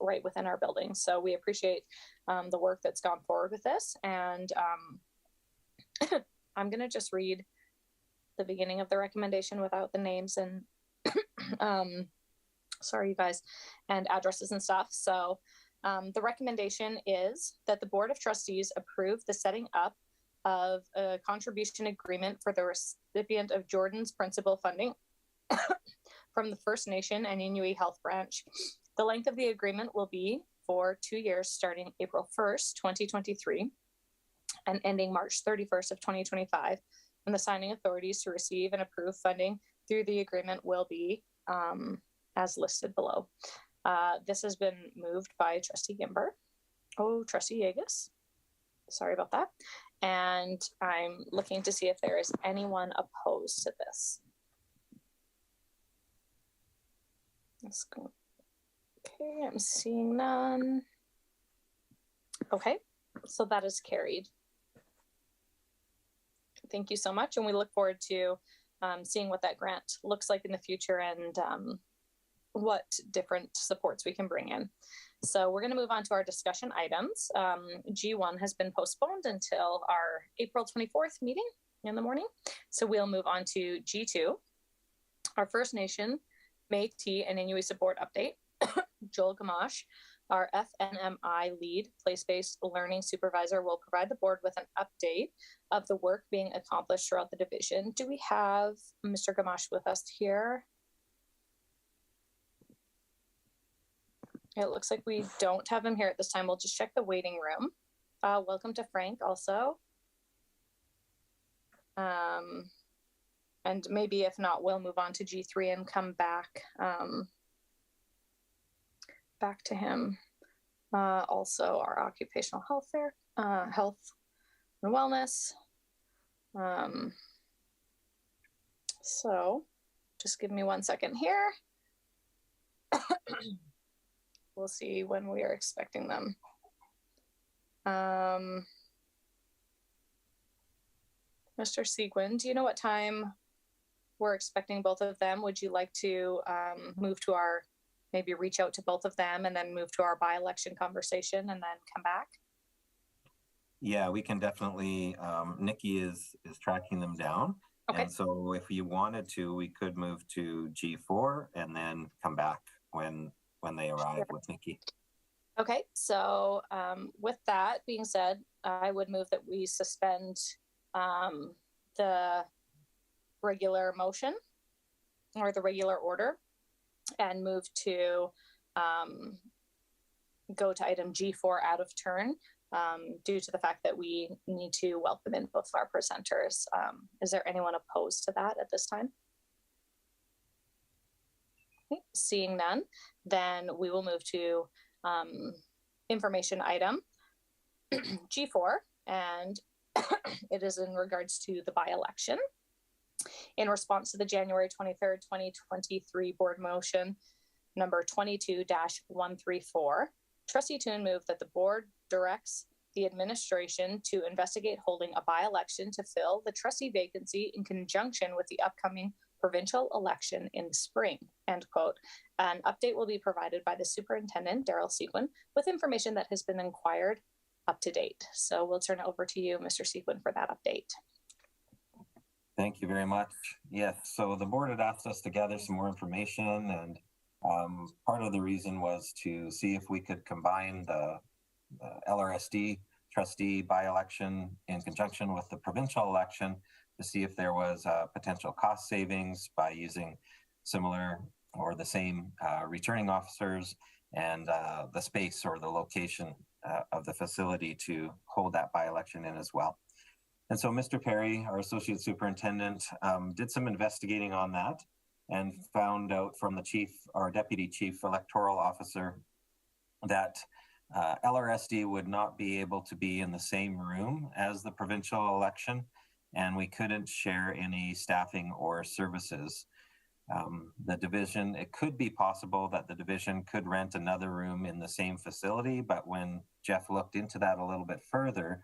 right within our building. So we appreciate the work that's gone forward with this. And I'm going to just read the beginning of the recommendation without the names and sorry, you guys, and addresses and stuff. So the recommendation is that the Board of Trustees approve the setting up of a contribution agreement for the recipient of Jordan's principal funding from the First Nation and Inuit Health Branch. The length of the agreement will be for 2 years starting April 1st, 2023 and ending March 31st of 2025. And the signing authorities to receive and approve funding through the agreement will be as listed below. This has been moved by Trustee Gimber. Oh, Trustee Yegas. Sorry about that. And I'm looking to see if there is anyone opposed to this. Let's go. Okay, I'm seeing none. Okay, so that is carried. Thank you so much. And we look forward to seeing what that grant looks like in the future and what different supports we can bring in. So we're going to move on to our discussion items. G1 has been postponed until our April 24th meeting in the morning. So we'll move on to G2, our First Nation, Métis, and Inuit support update. Joel Gamache, our FNMI lead, place-based learning supervisor, will provide the board with an update of the work being accomplished throughout the division. Do we have Mr. Gamache with us here? It looks like we don't have him here at this time. We'll just check the waiting room. Welcome to Frank also. And maybe if not, we'll move on to G3 and come back back to him. Also our occupational health there, health and wellness. So just give me 1 second here. We'll see when we are expecting them. Mr. Seguin, do you know what time we're expecting both of them? Would you like to move to our, maybe reach out to both of them and then move to our by-election conversation and then come back?
Yeah, we can definitely, Nikki is tracking them down. Okay. And so if you wanted to, we could move to G4 and then come back when they arrive with Nikki.
Okay, so with that being said, I would move that we suspend the regular motion or the regular order and move to go to item G4 out of turn due to the fact that we need to welcome in both of our presenters. Is there anyone opposed to that at this time? Okay, seeing none, then we will move to information item G4, and it is in regards to the by-election. In response to the January 23rd, 2023 board motion number 22-134, Trustee Toon moved that the board directs the administration to investigate holding a by-election to fill the trustee vacancy in conjunction with the upcoming provincial election in the spring, end quote. An update will be provided by the superintendent, Daryl Seguin, with information that has been inquired up to date. So we'll turn it over to you, Mr. Seguin, for that update.
Thank you very much. Yes, so the board had asked us to gather some more information, and part of the reason was to see if we could combine the LRSD trustee by-election in conjunction with the provincial election to see if there was potential cost savings by using similar or the same returning officers and the space or the location of the facility to hold that by-election in as well. And so Mr. Perry, our associate superintendent, did some investigating on that and found out from the chief, our deputy chief electoral officer, that LRSD would not be able to be in the same room as the provincial election, and we couldn't share any staffing or services. The division, it could be possible that the division could rent another room in the same facility, but when Jeff looked into that a little bit further,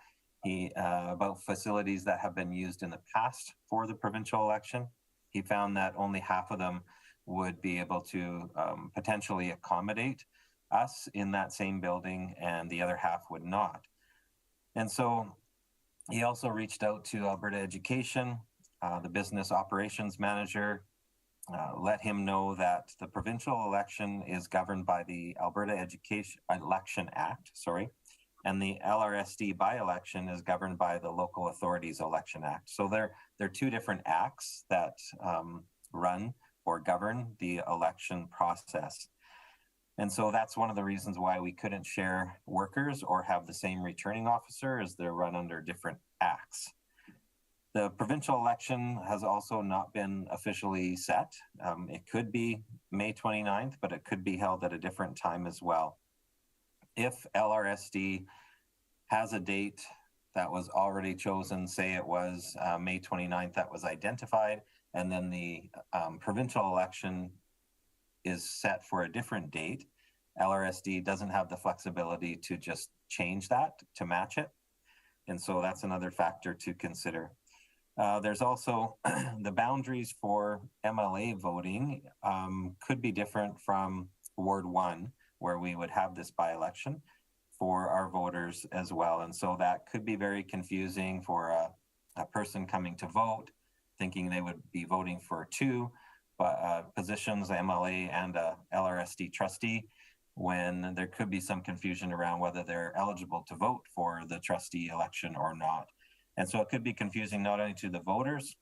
about facilities that have been used in the past for the provincial election, he found that only half of them would be able to potentially accommodate us in that same building, and the other half would not. And so he also reached out to Alberta Education, the business operations manager, let him know that the provincial election is governed by the Alberta Education Election Act, and the LRSD by-election is governed by the Local Authorities Election Act. So they're two different acts that run or govern the election process. And so that's one of the reasons why we couldn't share workers or have the same returning officer, as they're run under different acts. The provincial election has also not been officially set. It could be May 29th, but it could be held at a different time as well. If LRSD has a date that was already chosen, say it was May 29th that was identified, and then the provincial election is set for a different date, LRSD doesn't have the flexibility to just change that to match it. And so that's another factor to consider. There's also the boundaries for MLA voting could be different from Ward 1, where we would have this by-election, for our voters as well. And so that could be very confusing for a person coming to vote, thinking they would be voting for two positions, MLA and a LRSD trustee, when there could be some confusion around whether they're eligible to vote for the trustee election or not. And so it could be confusing not only to the voters,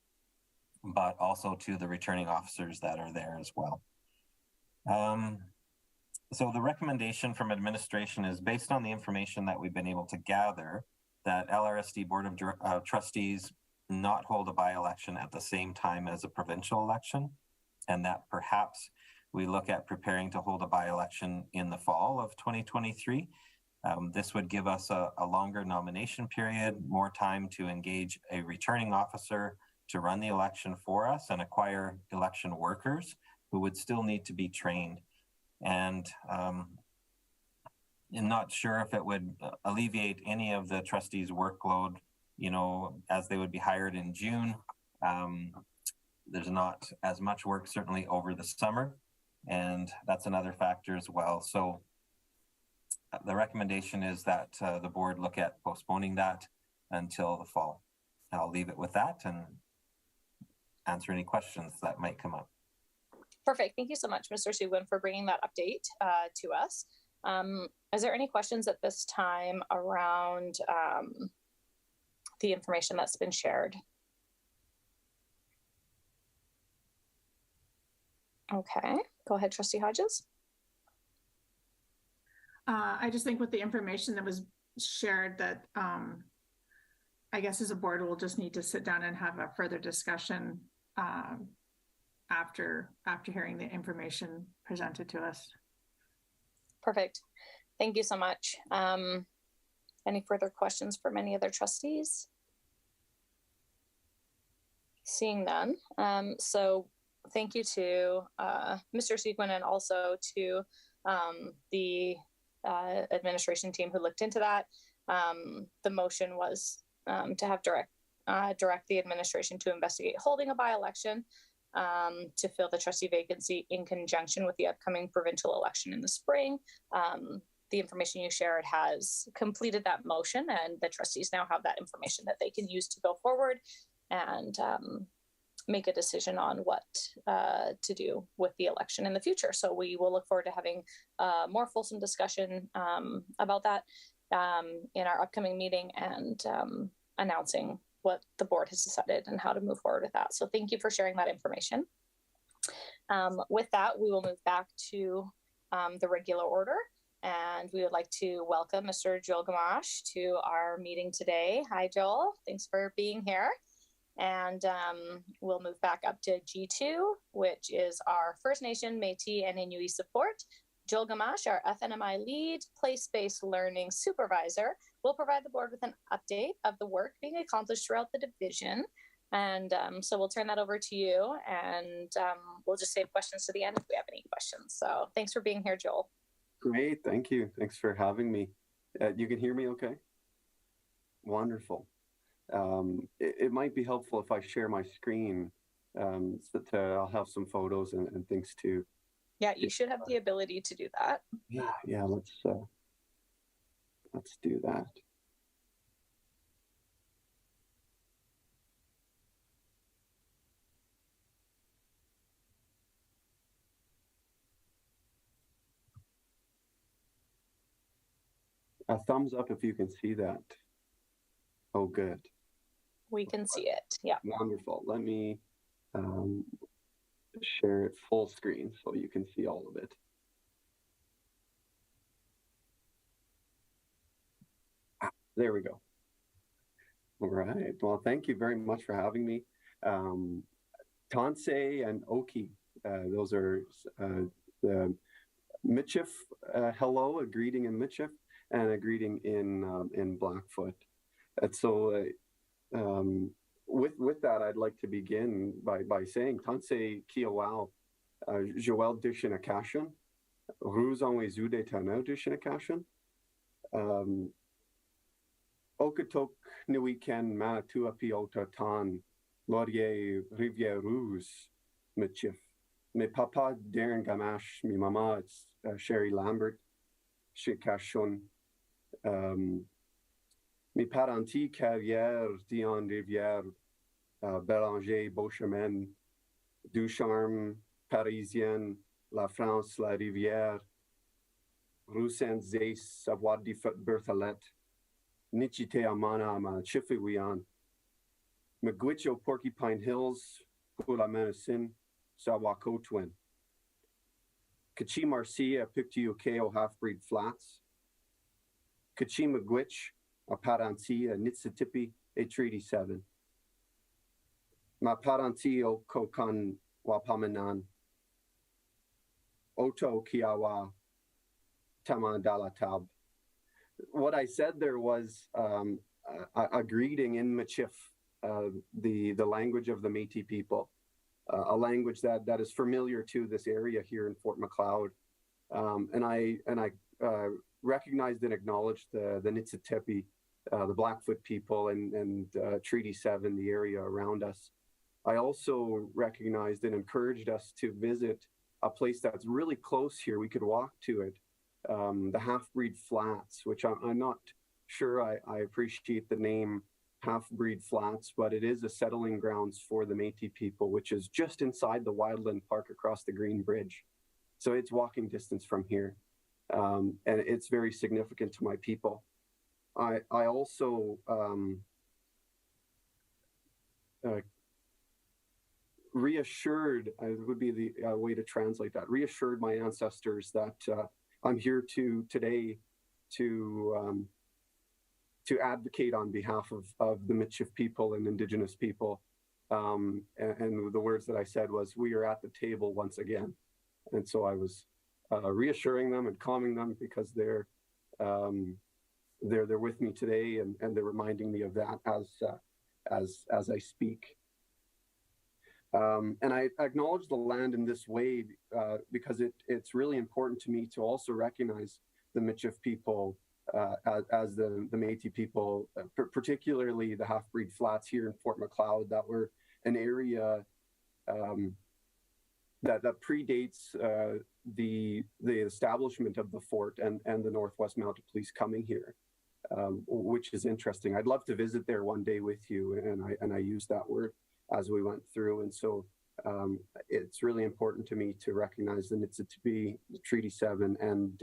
but also to the returning officers that are there as well. So the recommendation from administration is, based on the information that we've been able to gather, that LRSD Board of Trustees not hold a by-election at the same time as a provincial election, and that perhaps we look at preparing to hold a by-election in the fall of 2023. This would give us a longer nomination period, more time to engage a returning officer to run the election for us and acquire election workers who would still need to be trained. And I'm not sure if it would alleviate any of the trustees' workload, as they would be hired in June. There's not as much work certainly over the summer, and that's another factor as well. So the recommendation is that the board look at postponing that until the fall. I'll leave it with that and answer any questions that might come up.
Perfect. Thank you so much, Mr. Seguin, for bringing that update to us. Is there any questions at this time around the information that's been shared? Okay, go ahead, Trustee Hodges.
I just think with the information that was shared that I guess as a board, we'll just need to sit down and have a further discussion after hearing the information presented to us.
Perfect. Thank you so much. Any further questions from any other trustees? Seeing none. So thank you to Mr. Seguin, and also to the administration team who looked into that. The motion was to have direct the administration to investigate holding a by-election to fill the trustee vacancy in conjunction with the upcoming provincial election in the spring. The information you shared has completed that motion, and the trustees now have that information that they can use to go forward and make a decision on what to do with the election in the future. So we will look forward to having a more fulsome discussion about that in our upcoming meeting, and announcing what the board has decided and how to move forward with that. So thank you for sharing that information. With that, we will move back to the regular order, and we would like to welcome Mr. Joel Gamache to our meeting today. Hi, Joel. Thanks for being here. And we'll move back up to G2, which is our First Nation, Métis, and Inuit support. Joel Gamache, our FNMI lead, place-based learning supervisor, will provide the board with an update of the work being accomplished throughout the division. And so we'll turn that over to you, and we'll just save questions to the end if we have any questions. So thanks for being here, Joel.
Great, thank you. Thanks for having me. You can hear me okay? Wonderful. It might be helpful if I share my screen so that I'll have some photos and things too.
Yeah, you should have the ability to do that.
Yeah, let's do that. A thumbs up if you can see that. Oh, good.
We can see it. Yeah.
Wonderful. Let me share it full screen so you can see all of it. There we go. All right. Well, thank you very much for having me. Tansei and Oki, those are the Michif hello, a greeting in Michif, and a greeting in Blackfoot. And so with that, I'd like to begin by saying Tansei Kiawao, Joel Dishinakashan, Ruzanwe Zude Tanau Dishinakashan, Okatok Nuiken Manatua Piota Tan, Laurier Riviere Ruse, Michif. Me papa Darren Gamache, me mama, it's Sherry Lambert, Shikashun. Mes parenti carrière Dion Rivière, Béranger, Beauchemin, Ducharme, Parisienne, La France, La Rivière, Rue Saint-Zéce, Savoir di Berthollet, Nichite Amana, Ma Chifiwian, Megwicho, Porcupine Hills, Pula Menacin, Sawakotwin, Kachi Marcia, Pictiukeo, Half-Breed Flats, Kachi Megwich, a Paranti, a Nitsitipi, a Treaty 7. Ma Paranti o Kokan Wapamanan, Oto Kiawa, Tamandalatab. What I said there was a greeting in Michif, the language of the Métis people, a language that is familiar to this area here in Fort Macleod. And I recognized and acknowledged the Nitsitepi, the Blackfoot people, and Treaty 7, the area around us. I also recognized and encouraged us to visit a place that's really close here. We could walk to it, the Half-Breed Flats, which I'm not sure I appreciate the name Half-Breed Flats, but it is a settling grounds for the Métis people, which is just inside the Wildland Park across the Green Bridge. So it's walking distance from here. And it's very significant to my people. I also reassured, would be the way to translate that, reassured my ancestors that I'm here today to advocate on behalf of the Michif people and Indigenous people. And the words that I said was, we are at the table once again. And so I was reassuring them and calming them because they're with me today, and they're reminding me of that as I speak. And I acknowledge the land in this way because it's really important to me to also recognize the Michif people as the Métis people, particularly the Half-Breed Flats here in Fort Macleod, that were an area that predates the establishment of the fort and the Northwest Mounted Police coming here, which is interesting. I'd love to visit there one day with you, and I used that word as we went through. And so it's really important to me to recognize the Niitsitapi, the Treaty 7, and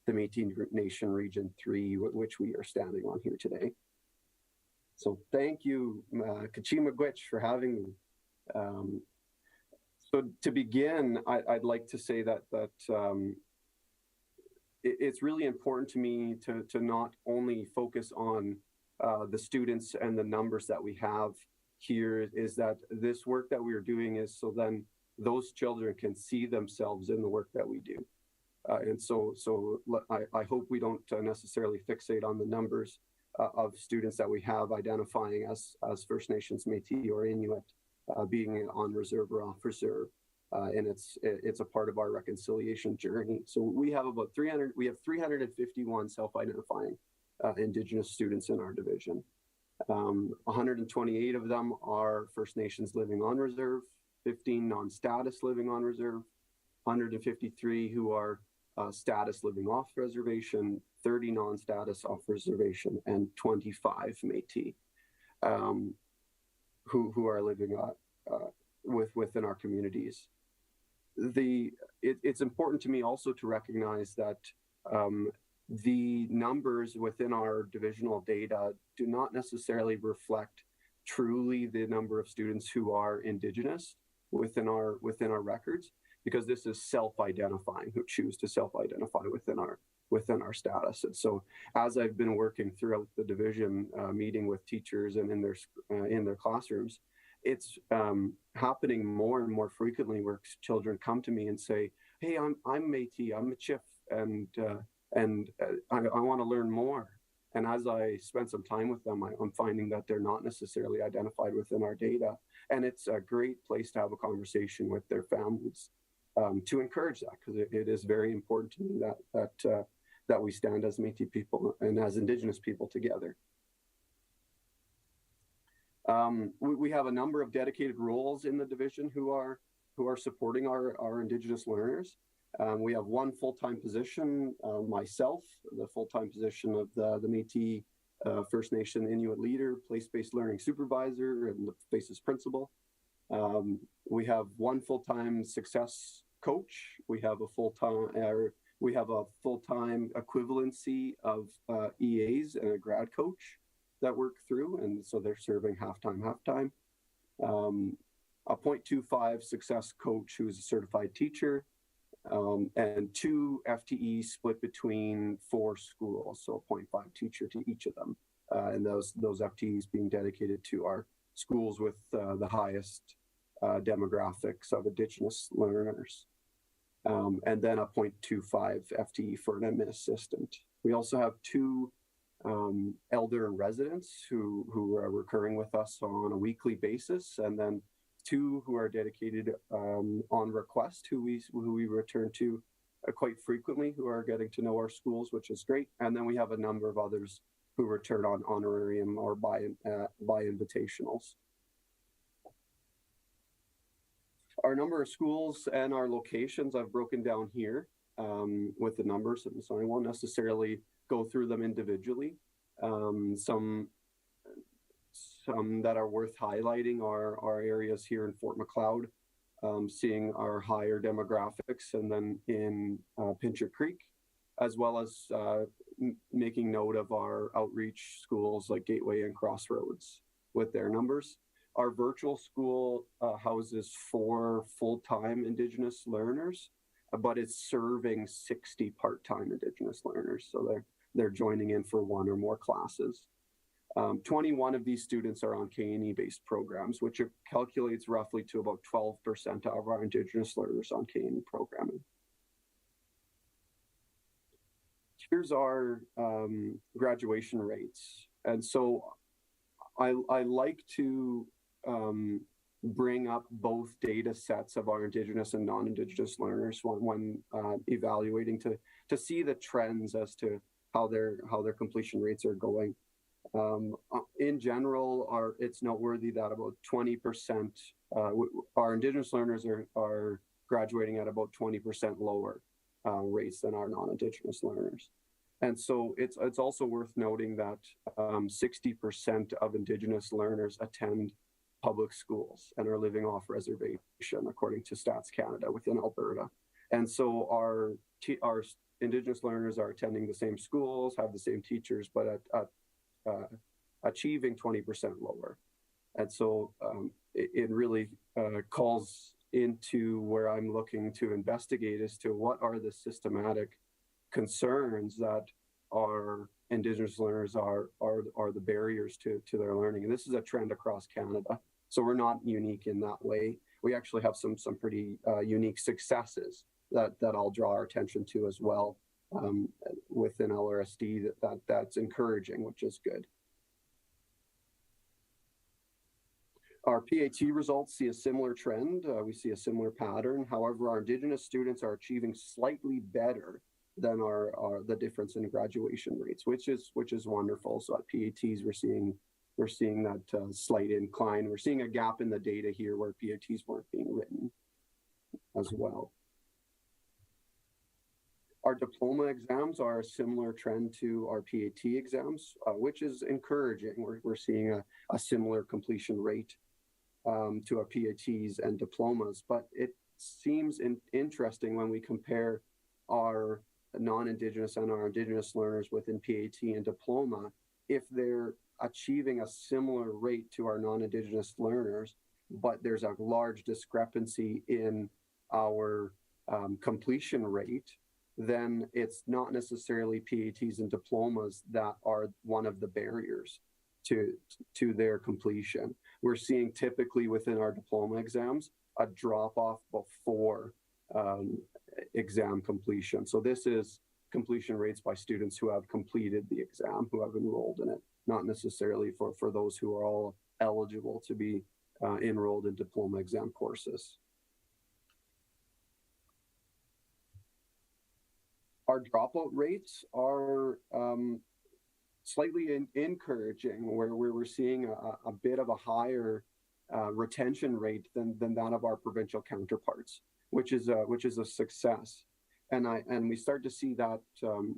the Métis Nation Region 3, which we are standing on here today. So thank you, Kachima Gwitch, for having me. So to begin, I'd like to say that it's really important to me to not only focus on the students and the numbers that we have here, is that this work that we are doing is so then those children can see themselves in the work that we do. I hope we don't necessarily fixate on the numbers of students that we have identifying as First Nations, Métis, or Inuit being on reserve or off reserve. And it's a part of our reconciliation journey. So we have about 351 self-identifying Indigenous students in our division. 128 of them are First Nations living on reserve, 15 non-status living on reserve, 153 who are status living off reservation, 30 non-status off reservation, and 25 Métis who are living within our communities. It's important to me also to recognize that the numbers within our divisional data do not necessarily reflect truly the number of students who are Indigenous within our records, because this is self-identifying, who choose to self-identify within our status. And so, as I've been working throughout the division, meeting with teachers and in their classrooms, it's happening more and more frequently where children come to me and say, "Hey, I'm Métis, I'm a Chief, and I want to learn more." And as I spend some time with them, I'm finding that they're not necessarily identified within our data. And it's a great place to have a conversation with their families to encourage that, because it is very important to me that we stand as Métis people and as Indigenous people together. We have a number of dedicated roles in the division who are supporting our Indigenous learners. We have one full-time position, myself, the full-time position of the Métis First Nation Inuit leader, place-based learning supervisor, and the FACES principal. We have one full-time success coach. We have a full-time equivalency of EAs and a grad coach that work through, and so they're serving half-time. A 0.25 success coach who is a certified teacher, and 2 FTEs split between 4 schools, so a 0.5 teacher to each of them, and those FTEs being dedicated to our schools with the highest demographics of Indigenous learners, and then a 0.25 FTE for an admin assistant. We also have 2 elder in residence who are recurring with us on a weekly basis, and then 2 who are dedicated on request, who we return to quite frequently, who are getting to know our schools, which is great. And then we have a number of others who return on honorarium or by invitationals. Our number of schools and our locations I've broken down here with the numbers, and so I won't necessarily go through them individually. Some that are worth highlighting are areas here in Fort Macleod, seeing our higher demographics, and then in Pincher Creek, as well as making note of our outreach schools like Gateway and Crossroads with their numbers. Our virtual school houses 4 full-time Indigenous learners, but it's serving 60 part-time Indigenous learners. So they're joining in for 1 or more classes. 21 of these students are on K&E-based programs, which calculates roughly to about 12% of our Indigenous learners on K&E programming. Here's our graduation rates. And so I like to bring up both data sets of our Indigenous and non-Indigenous learners when evaluating to see the trends as to how their completion rates are going. In general, it's noteworthy that about 20%, our Indigenous learners are graduating at about 20% lower rates than our non-Indigenous learners. And so it's also worth noting that 60% of Indigenous learners attend public schools and are living off reservation, according to Stats Canada within Alberta. And so our Indigenous learners are attending the same schools, have the same teachers, but achieving 20% lower. And so it really calls into where I'm looking to investigate as to what are the systematic concerns that our Indigenous learners are the barriers to their learning. And this is a trend across Canada. So we're not unique in that way. We actually have some pretty unique successes that I'll draw our attention to as well within LRSD. That's encouraging, which is good. Our PAT results see a similar trend. We see a similar pattern. However, our Indigenous students are achieving slightly better than the difference in graduation rates, which is wonderful. So at PATs, we're seeing that slight incline. We're seeing a gap in the data here where PATs weren't being written as well. Our diploma exams are a similar trend to our PAT exams, which is encouraging. We're seeing a similar completion rate to our PATs and diplomas, but it seems interesting when we compare our non-Indigenous and our Indigenous learners within PAT and diploma, if they're achieving a similar rate to our non-Indigenous learners, but there's a large discrepancy in our completion rate, then it's not necessarily PATs and diplomas that are one of the barriers to their completion. We're seeing typically within our diploma exams a drop off before exam completion. So this is completion rates by students who have completed the exam, who have enrolled in it, not necessarily for those who are all eligible to be enrolled in diploma exam courses. Our dropout rates are slightly encouraging, where we're seeing a bit of a higher retention rate than that of our provincial counterparts, which is a success. And we start to see that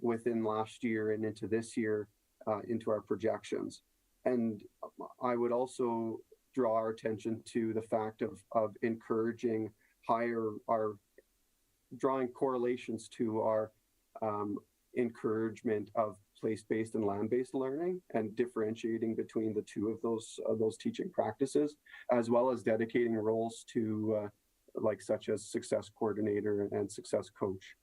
within last year and into this year, into our projections. And I would also draw our attention to the fact of encouraging drawing correlations to our encouragement of place-based and land-based learning, and differentiating between the two of those teaching practices, as well as dedicating roles to such as success coordinator and success coach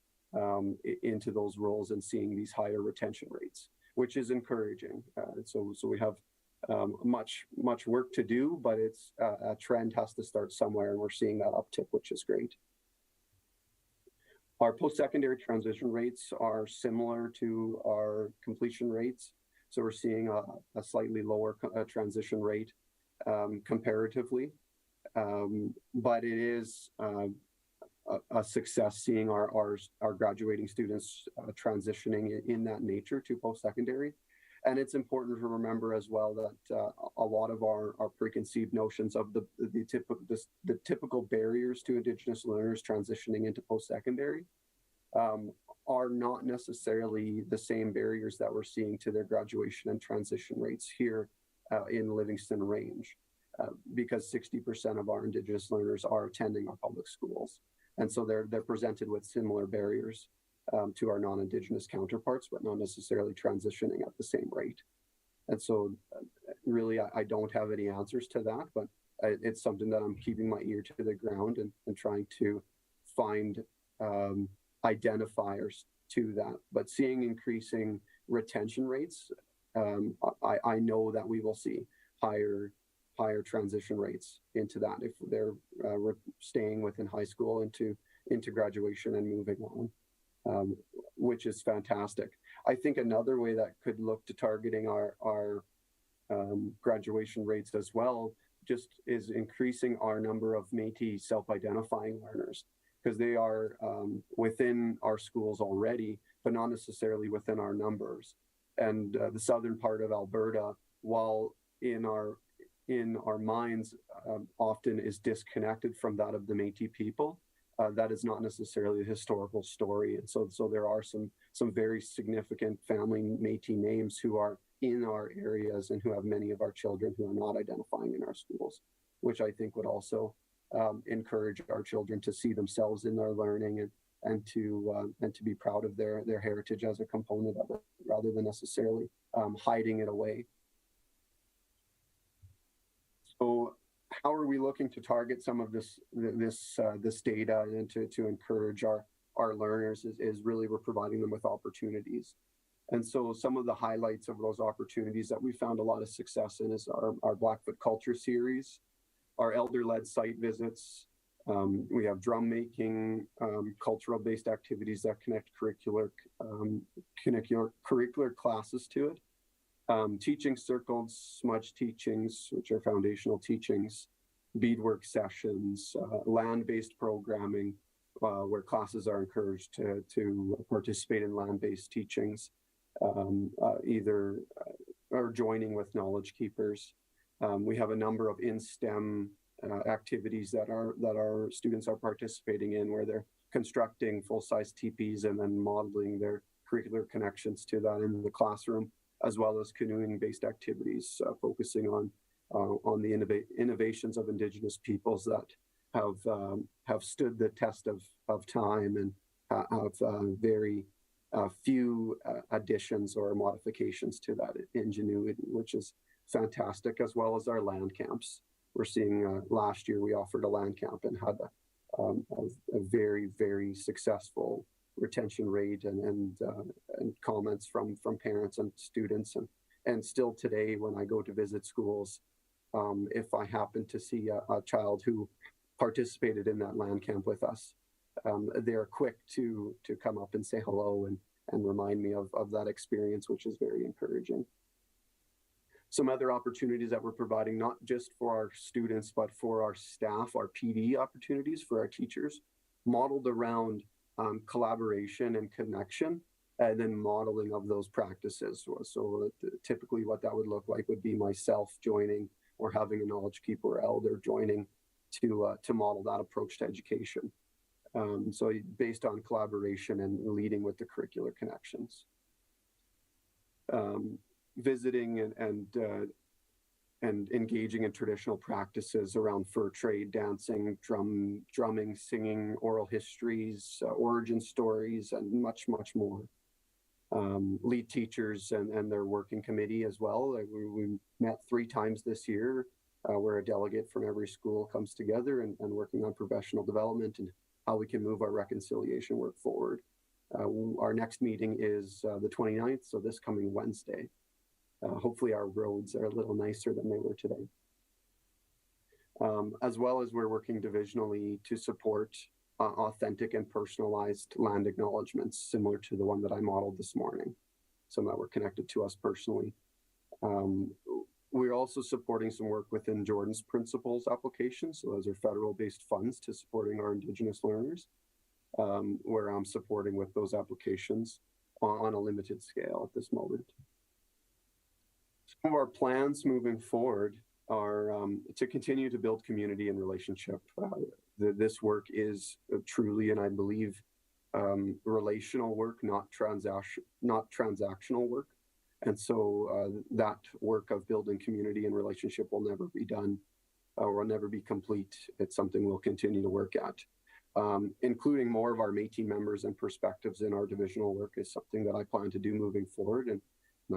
into those roles, and seeing these higher retention rates, which is encouraging. So we have much work to do, but it's a trend has to start somewhere, and we're seeing that uptick, which is great. Our post-secondary transition rates are similar to our completion rates. So we're seeing a slightly lower transition rate comparatively, but it is a success seeing our graduating students transitioning in that nature to post-secondary. And it's important to remember as well that a lot of our preconceived notions of the typical barriers to Indigenous learners transitioning into post-secondary are not necessarily the same barriers that we're seeing to their graduation and transition rates here in Livingston Range, because 60% of our Indigenous learners are attending our public schools. And so they're presented with similar barriers to our non-Indigenous counterparts, but not necessarily transitioning at the same rate. And so really, I don't have any answers to that, but it's something that I'm keeping my ear to the ground and trying to find identifiers to that. But seeing increasing retention rates, I know that we will see higher transition rates into that if they're staying within high school into graduation and moving on, which is fantastic. I think another way that could look to targeting our graduation rates as well just is increasing our number of Métis self-identifying learners, because they are within our schools already, but not necessarily within our numbers. And the southern part of Alberta, while in our minds often is disconnected from that of the Métis people, that is not necessarily a historical story. And so there are some very significant family Métis names who are in our areas and who have many of our children who are not identifying in our schools, which I think would also encourage our children to see themselves in their learning and to be proud of their heritage as a component of it, rather than necessarily hiding it away. So how are we looking to target some of this data and to encourage our learners is really we're providing them with opportunities. And so some of the highlights of those opportunities that we found a lot of success in is our Blackfoot Culture Series, our elder-led site visits, We have drum making, cultural-based activities that connect curricular classes to it. Teaching circles, smudge teachings, which are foundational teachings, beadwork sessions, land-based programming, where classes are encouraged to participate in land-based teachings, either or joining with knowledge keepers. We have a number of in-STEM activities that our students are participating in, where they're constructing full-size teepees and then modeling their curricular connections to that in the classroom, as well as canoeing-based activities, focusing on the innovations of Indigenous peoples that have stood the test of time and have very few additions or modifications to that ingenuity, which is fantastic, as well as our land camps. We're seeing last year we offered a land camp and had a very, very successful retention rate and comments from parents and students. And still today, when I go to visit schools, if I happen to see a child who participated in that land camp with us, they're quick to come up and say hello and remind me of that experience, which is very encouraging. Some other opportunities that we're providing, not just for our students, but for our staff, our PD opportunities for our teachers, modeled around collaboration and connection, and then modeling of those practices. So typically what that would look like would be myself joining or having a knowledge keeper or elder joining to model that approach to education. So based on collaboration and leading with the curricular connections. Visiting and engaging in traditional practices around fur trade, dancing, drumming, singing, oral histories, origin stories, and much, much more. Lead teachers and their working committee as well. We met 3 times this year, where a delegate from every school comes together and working on professional development and how we can move our reconciliation work forward. Our next meeting is the 29th, so this coming Wednesday. Hopefully our roads are a little nicer than they were today. As well as we're working divisionally to support authentic and personalized land acknowledgements, similar to the one that I modeled this morning, some that were connected to us personally. We're also supporting some work within Jordan's Principles application. So those are federal-based funds to supporting our Indigenous learners, where I'm supporting with those applications on a limited scale at this moment. Some of our plans moving forward are to continue to build community and relationship. This work is truly, and I believe, relational work, not transactional work. And so that work of building community and relationship will never be done or will never be complete. It's something we'll continue to work at. Including more of our Métis members and perspectives in our divisional work is something that I plan to do moving forward. And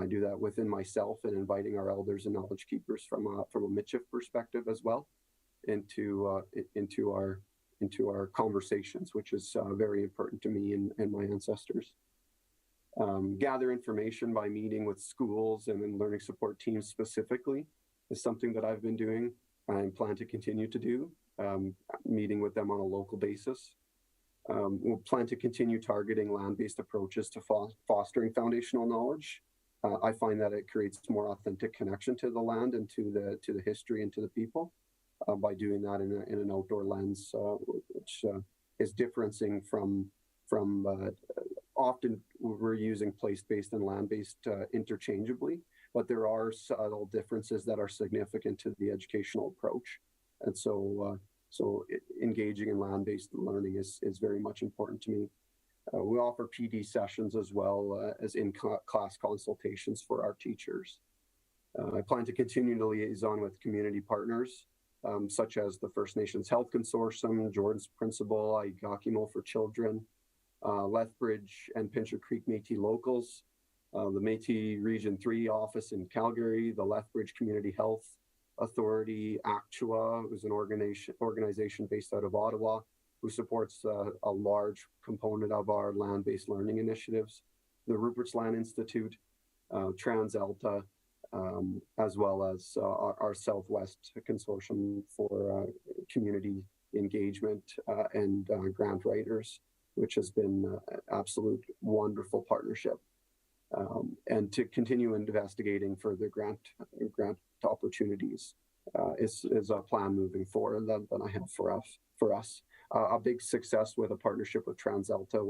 I do that within myself and inviting our elders and knowledge keepers from a Michif perspective as well into our conversations, which is very important to me and my ancestors. Gather information by meeting with schools and then learning support teams specifically is something that I've been doing and plan to continue to do, meeting with them on a local basis. We'll plan to continue targeting land-based approaches to fostering foundational knowledge. I find that it creates more authentic connection to the land and to the history and to the people by doing that in an outdoor lens, which is differencing from often we're using place-based and land-based interchangeably, but there are subtle differences that are significant to the educational approach. And so engaging in land-based learning is very much important to me. We offer PD sessions as well as in-class consultations for our teachers. I plan to continue to liaison with community partners, such as the First Nations Health Consortium, Jordan's Principle, Igakimo for Children, Lethbridge and Pincher Creek Métis Locals, the Métis Region 3 office in Calgary, the Lethbridge Community Health Authority, Actua, who's an organization based out of Ottawa, who supports a large component of our land-based learning initiatives, the Rupert's Land Institute, TransAlta, as well as our Southwest Consortium for community engagement and grant writers, which has been an absolute wonderful partnership. And to continue investigating further grant opportunities is a plan moving forward that I have for us. A big success with a partnership with TransAlta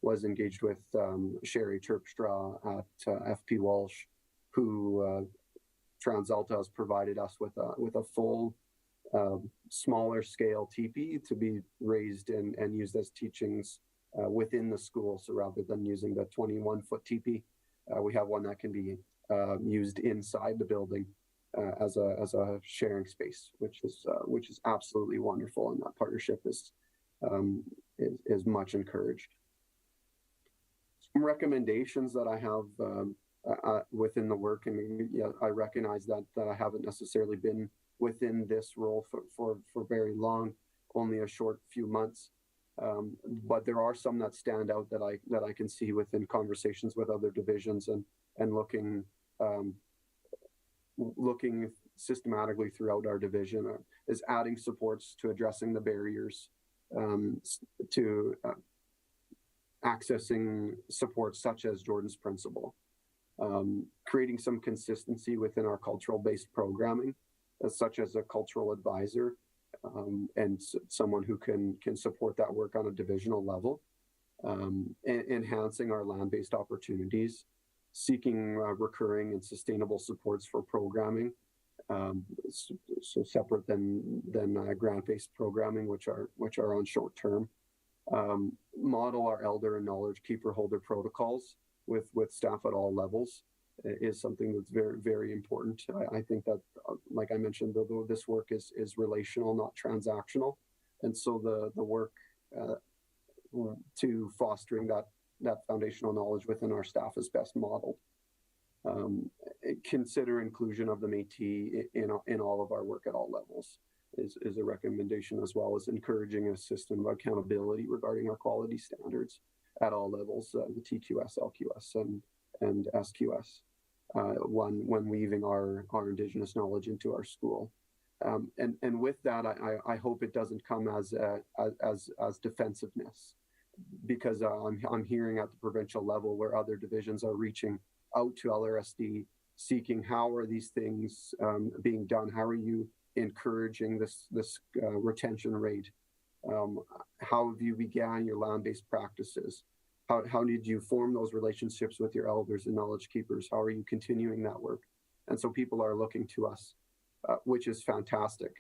was engaged with Sherry Terpstra at FP Walsh, who TransAlta has provided us with a full smaller scale teepee to be raised and used as teachings within the school. So rather than using the 21-foot teepee, we have one that can be used inside the building as a sharing space, which is absolutely wonderful, and that partnership is much encouraged. Some recommendations that I have within the work, and I recognize that I haven't necessarily been within this role for very long, only a short few months. But there are some that stand out that I can see within conversations with other divisions and looking systematically throughout our division is adding supports to addressing the barriers to accessing support such as Jordan's principle, creating some consistency within our cultural-based programming, such as a cultural advisor, and someone who can support that work on a divisional level, enhancing our land-based opportunities, seeking recurring and sustainable supports for programming, so separate than grant-based programming, which are on short term. Model our elder and knowledge keeper holder protocols with staff at all levels is something that's very, very important. I think that, like I mentioned, this work is relational, not transactional. And so the work to fostering that foundational knowledge within our staff is best modeled. Consider inclusion of the Métis in all of our work at all levels is a recommendation, as well as encouraging a system of accountability regarding our quality standards at all levels, the TQS, LQS, and SQS, when weaving our Indigenous knowledge into our school. And with that, I hope it doesn't come as defensiveness, because I'm hearing at the provincial level where other divisions are reaching out to LRSD, seeking how are these things being done? How are you encouraging this retention rate? How have you began your land-based practices? How did you form those relationships with your elders and knowledge keepers? How are you continuing that work? And so people are looking to us, which is fantastic.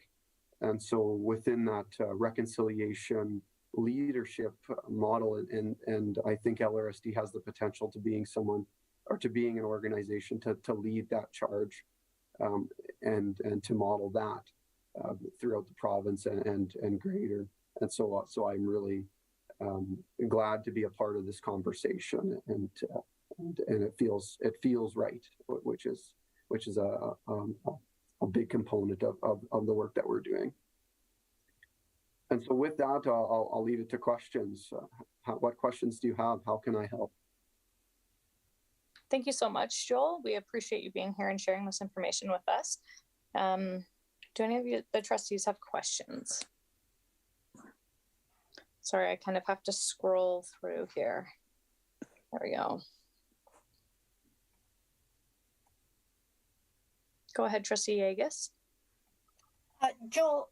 And so within that reconciliation leadership model, and I think LRSD has the potential to being someone, or to being an organization to lead that charge, and to model that throughout the province and greater. And so I'm really glad to be a part of this conversation, and it feels right, which is a big component of the work that we're doing. And so with that, I'll leave it to questions. What questions do you have? How can I help?
Thank you so much, Joel. We appreciate you being here and sharing this information with us. Do any of you, the trustees, have questions? Sorry, I kind of have to scroll through here. There we go. Go ahead, Trustee Yegas.
Joel,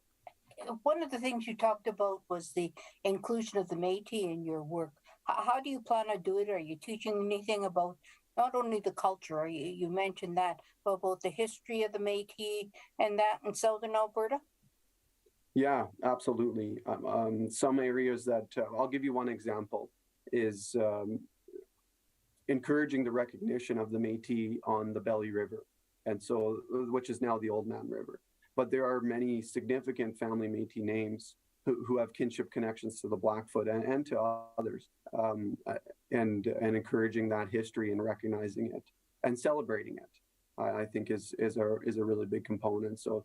one of the things you talked about was the inclusion of the Métis in your work. How do you plan to do it? Are you teaching anything about not only the culture, you mentioned that, but about the history of the Métis and that in Southern Alberta?
Yeah, absolutely. Some areas that, I'll give you one example, is encouraging the recognition of the Métis on the Belly River, and so, which is now the Old Man River. But there are many significant family Métis names who have kinship connections to the Blackfoot and to others, and encouraging that history and recognizing it and celebrating it, I think is a really big component. So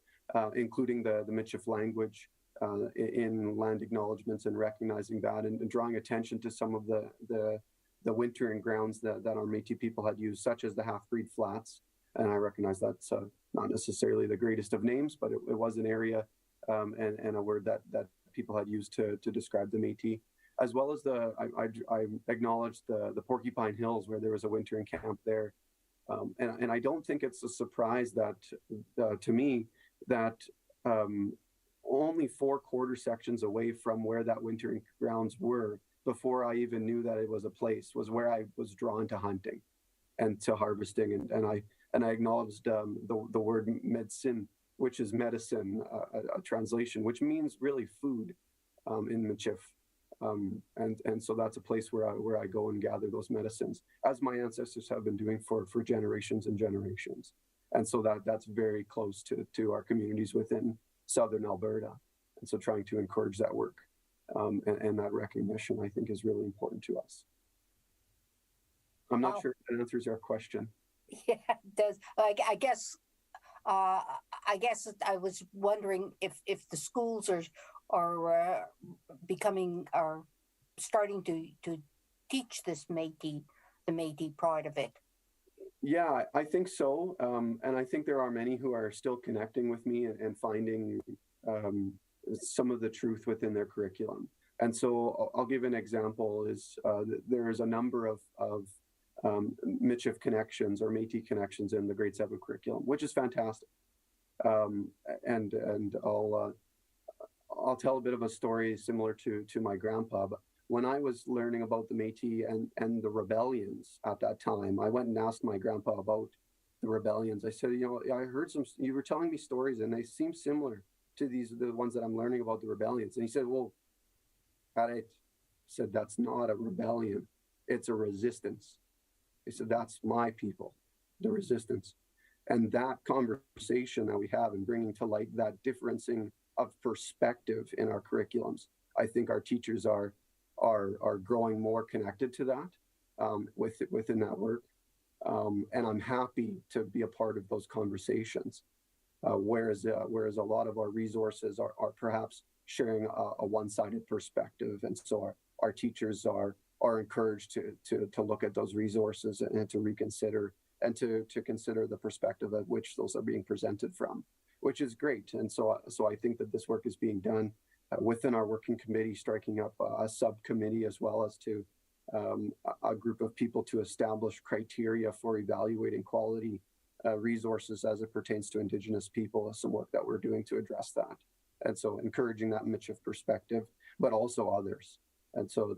including the Michif language in land acknowledgements and recognizing that, and drawing attention to some of the wintering grounds that our Métis people had used, such as the Half-Breed Flats. And I recognize that's not necessarily the greatest of names, but it was an area and a word that people had used to describe the Métis, as well as I acknowledged the Porcupine Hills, where there was a wintering camp there. And I don't think it's a surprise that, to me, that only 4 quarter sections away from where that wintering grounds were, before I even knew that it was a place, was where I was drawn to hunting and to harvesting. And I acknowledged the word medicine, which is medicine, a translation, which means really food in Michif. And so that's a place where I go and gather those medicines, as my ancestors have been doing for generations and generations. And so that's very close to our communities within Southern Alberta. And so trying to encourage that work and that recognition, I think, is really important to us. I'm not sure if that answers your question.
Yeah, it does. I guess I was wondering if the schools are starting to teach this the Métis part of it.
Yeah, I think so. And I think there are many who are still connecting with me and finding some of the truth within their curriculum. And so I'll give an example. There is a number of Michif connections or Métis connections in the grade 7 curriculum, which is fantastic. And I'll tell a bit of a story similar to my grandpa. But when I was learning about the Métis and the rebellions at that time, I went and asked my grandpa about the rebellions. I said, I heard you were telling me stories and they seem similar to the ones that I'm learning about the rebellions. And he said, well, I said, that's not a rebellion. It's a resistance. He said, that's my people, the resistance. And that conversation that we have and bringing to light that differencing of perspective in our curriculums, I think our teachers are growing more connected to that within that work. And I'm happy to be a part of those conversations. Whereas a lot of our resources are perhaps sharing a one-sided perspective. And so our teachers are encouraged to look at those resources and to reconsider and to consider the perspective at which those are being presented from, which is great. And so I think that this work is being done within our working committee, striking up a subcommittee as well as to a group of people to establish criteria for evaluating quality resources as it pertains to Indigenous people, some work that we're doing to address that. And so encouraging that Michif perspective, but also others. And so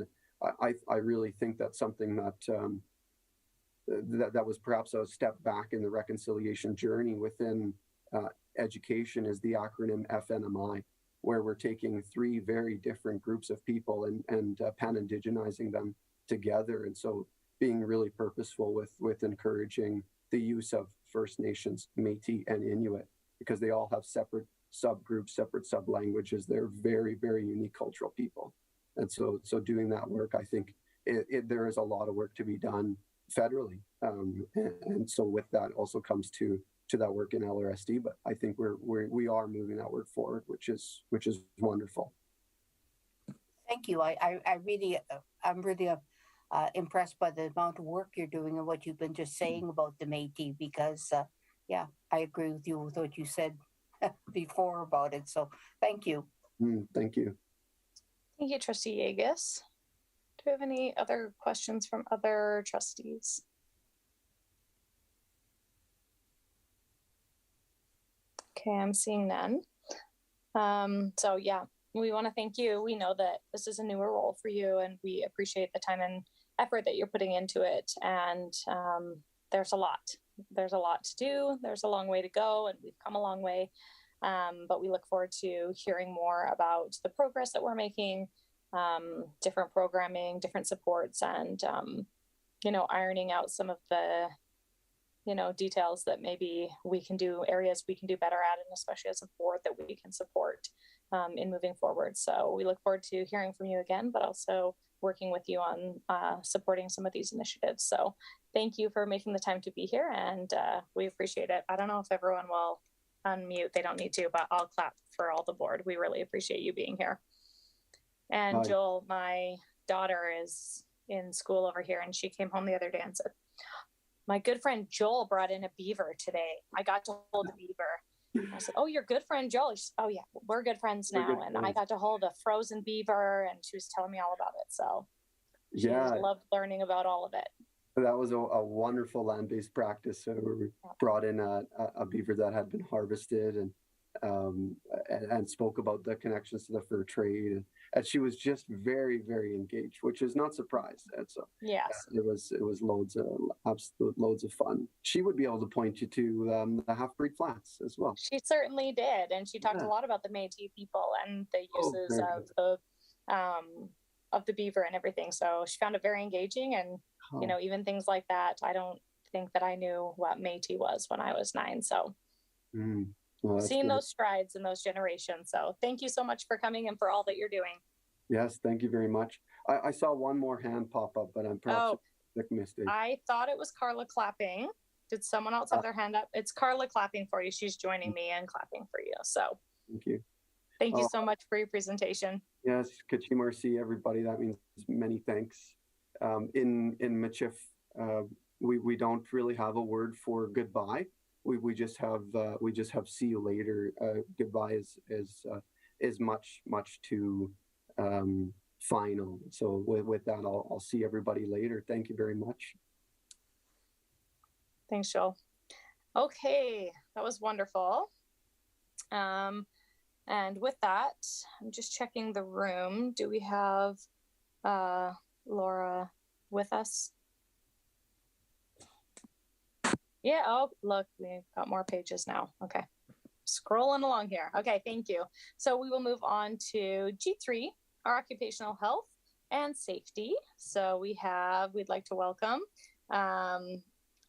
I really think that's something that was perhaps a step back in the reconciliation journey within education is the acronym FNMI, where we're taking 3 very different groups of people and pan-indigenizing them together. And so being really purposeful with encouraging the use of First Nations, Métis, and Inuit, because they all have separate subgroups, separate sub-languages. They're very, very unique cultural people. And so doing that work, I think there is a lot of work to be done federally. And so with that also comes to that work in LRSD, but I think we are moving that work forward, which is wonderful.
Thank you. I'm really impressed by the amount of work you're doing and what you've been just saying about the Métis, because I agree with you with what you said before about it. So thank you.
Thank you.
Thank you, Trustee Yegus. Do we have any other questions from other trustees? Okay, I'm seeing none. So yeah, we want to thank you. We know that this is a newer role for you and we appreciate the time and effort that you're putting into it. And there's a lot to do. There's a long way to go and we've come a long way. But we look forward to hearing more about the progress that we're making, different programming, different supports, and, ironing out some of the, details that maybe areas we can do better at, and especially as a board that we can support in moving forward. So we look forward to hearing from you again, but also working with you on supporting some of these initiatives. So thank you for making the time to be here, and we appreciate it. I don't know if everyone will unmute. They don't need to, but I'll clap for all the board. We really appreciate you being here. And
Hi.
Joel, my daughter is in school over here, and she came home the other day and said, my good friend Joel brought in a beaver today. I got to hold a beaver. I said, "Oh, your good friend Joel." She said, "Oh yeah, we're good friends
We're
now."
good
And I
friends.
got to hold a frozen beaver, and she was telling me all about it. So she
Yeah,
loved learning about all of it.
that was a wonderful land-based practice. So we brought in a beaver that had been harvested and spoke about the connections to the fur trade. And she was just very, very engaged, which is not surprised. And so
Yes,
it was loads of absolute loads of fun. She would be able to point you to the half-breed flats as well.
she certainly did, and she talked
Yeah.
a lot about the Métis people and the
Oh,
uses
very
of the beaver and everything. So she found it very engaging, and you know, even things like that. I don't think that I knew what Métis was when I was 9. So
Well,
seeing
great.
those strides in those generations. So thank you so much for coming and for all that you're doing.
Yes, thank you very much. I saw one more hand pop up, but I'm perhaps a mistake.
I thought it was Carla clapping. Did someone else have their hand up? It's Carla clapping for you. She's joining me and clapping for you. So
Thank you.
thank you so much for your presentation.
Yes, Kachi Mercy, everybody. That means many thanks. In Michif, we don't really have a word for goodbye. We just have see you later. Goodbye is much too final. So with that, I'll see everybody later. Thank you very much.
Thanks, Joel. Okay, that was wonderful. And with that, I'm just checking the room. Do we have Laura with us? Yeah, oh, look, we've got more pages now. Okay, scrolling along here. Okay, thank you. So we will move on to G3, our occupational health and safety. So we'd like to welcome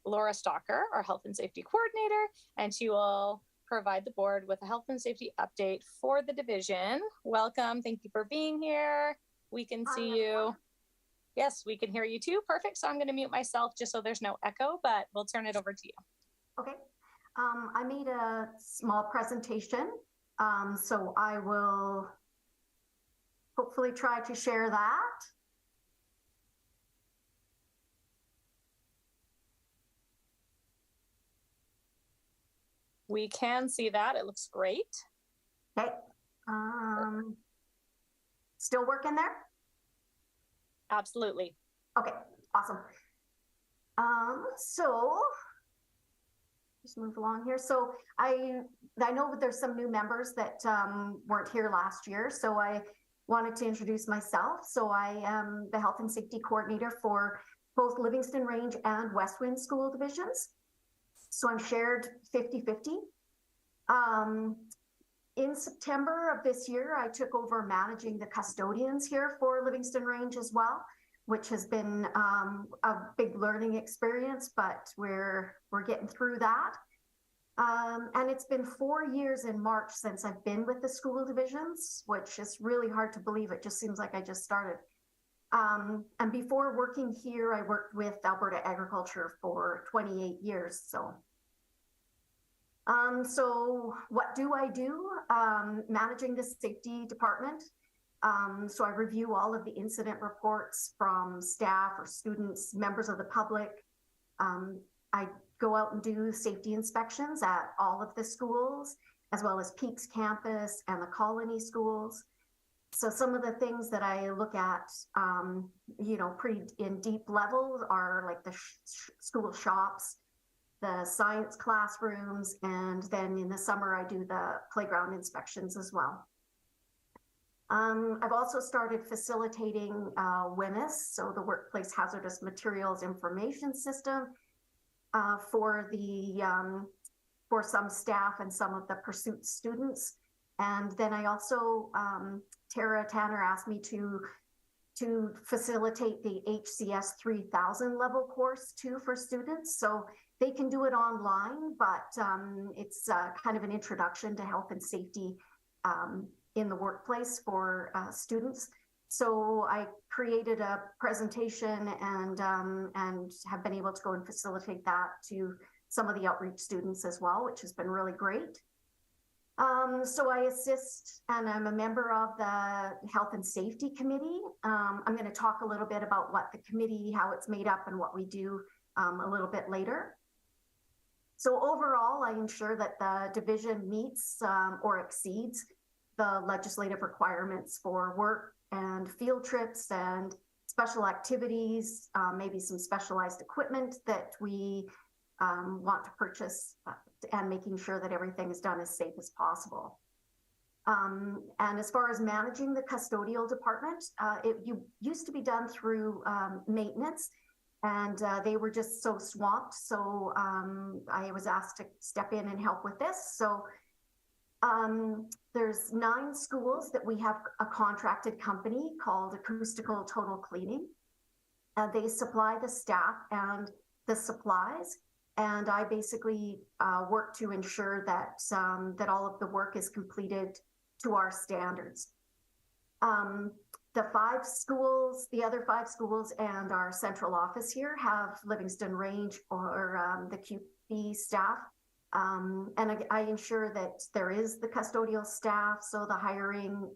Laura Stalker, our health and safety coordinator, and she will provide the board with a health and safety update for the division. Welcome. Thank you for being here. We can see you. Yes, we can hear you too. Perfect. So I'm going to mute myself just so there's no echo, but we'll turn it over to you.
Okay. I made a small presentation, so I will hopefully try to share that.
We can see that. It looks great.
Okay. Still working there?
Absolutely.
Okay, awesome. So just move along here. So I know that there's some new members that weren't here last year, so I wanted to introduce myself. So I am the health and safety coordinator for both Livingstone Range and Westwind School divisions. So I'm shared 50-50. In September of this year, I took over managing the custodians here for Livingstone Range as well, which has been a big learning experience, but we're getting through that. And it's been 4 years in March since I've been with the school divisions, which is really hard to believe. It just seems like I just started. And before working here, I worked with Alberta Agriculture for 28 years. So what do I do? Managing the safety department. So I review all of the incident reports from staff or students, members of the public. I go out and do safety inspections at all of the schools, as well as Peaks campus and the colony schools. So some of the things that I look at, pretty in deep level are like the school shops, the science classrooms, and then in the summer I do the playground inspections as well. I've also started facilitating WHMIS, so the Workplace Hazardous Materials Information System, for some staff and some of the pursuit students. And then I also, Tara Tanner asked me to facilitate the HCS 3000 level course too for students. So they can do it online, but it's kind of an introduction to health and safety in the workplace for students. So I created a presentation and have been able to go and facilitate that to some of the outreach students as well, which has been really great. So I assist, and I'm a member of the Health and Safety Committee. I'm going to talk a little bit about what the committee, how it's made up and what we do a little bit later. So overall, I ensure that the division meets or exceeds the legislative requirements for work and field trips and special activities, maybe some specialized equipment that we want to purchase, and making sure that everything is done as safe as possible. And as far as managing the custodial department, it used to be done through maintenance, and they were just so swamped. So I was asked to step in and help with this. So there's 9 schools that we have a contracted company called Acoustical Total Cleaning. They supply the staff and the supplies, and I basically work to ensure that that all of the work is completed to our standards. The 5 schools, the other 5 schools and our central office here have Livingstone Range or the QP staff. And I ensure that there is the custodial staff, so the hiring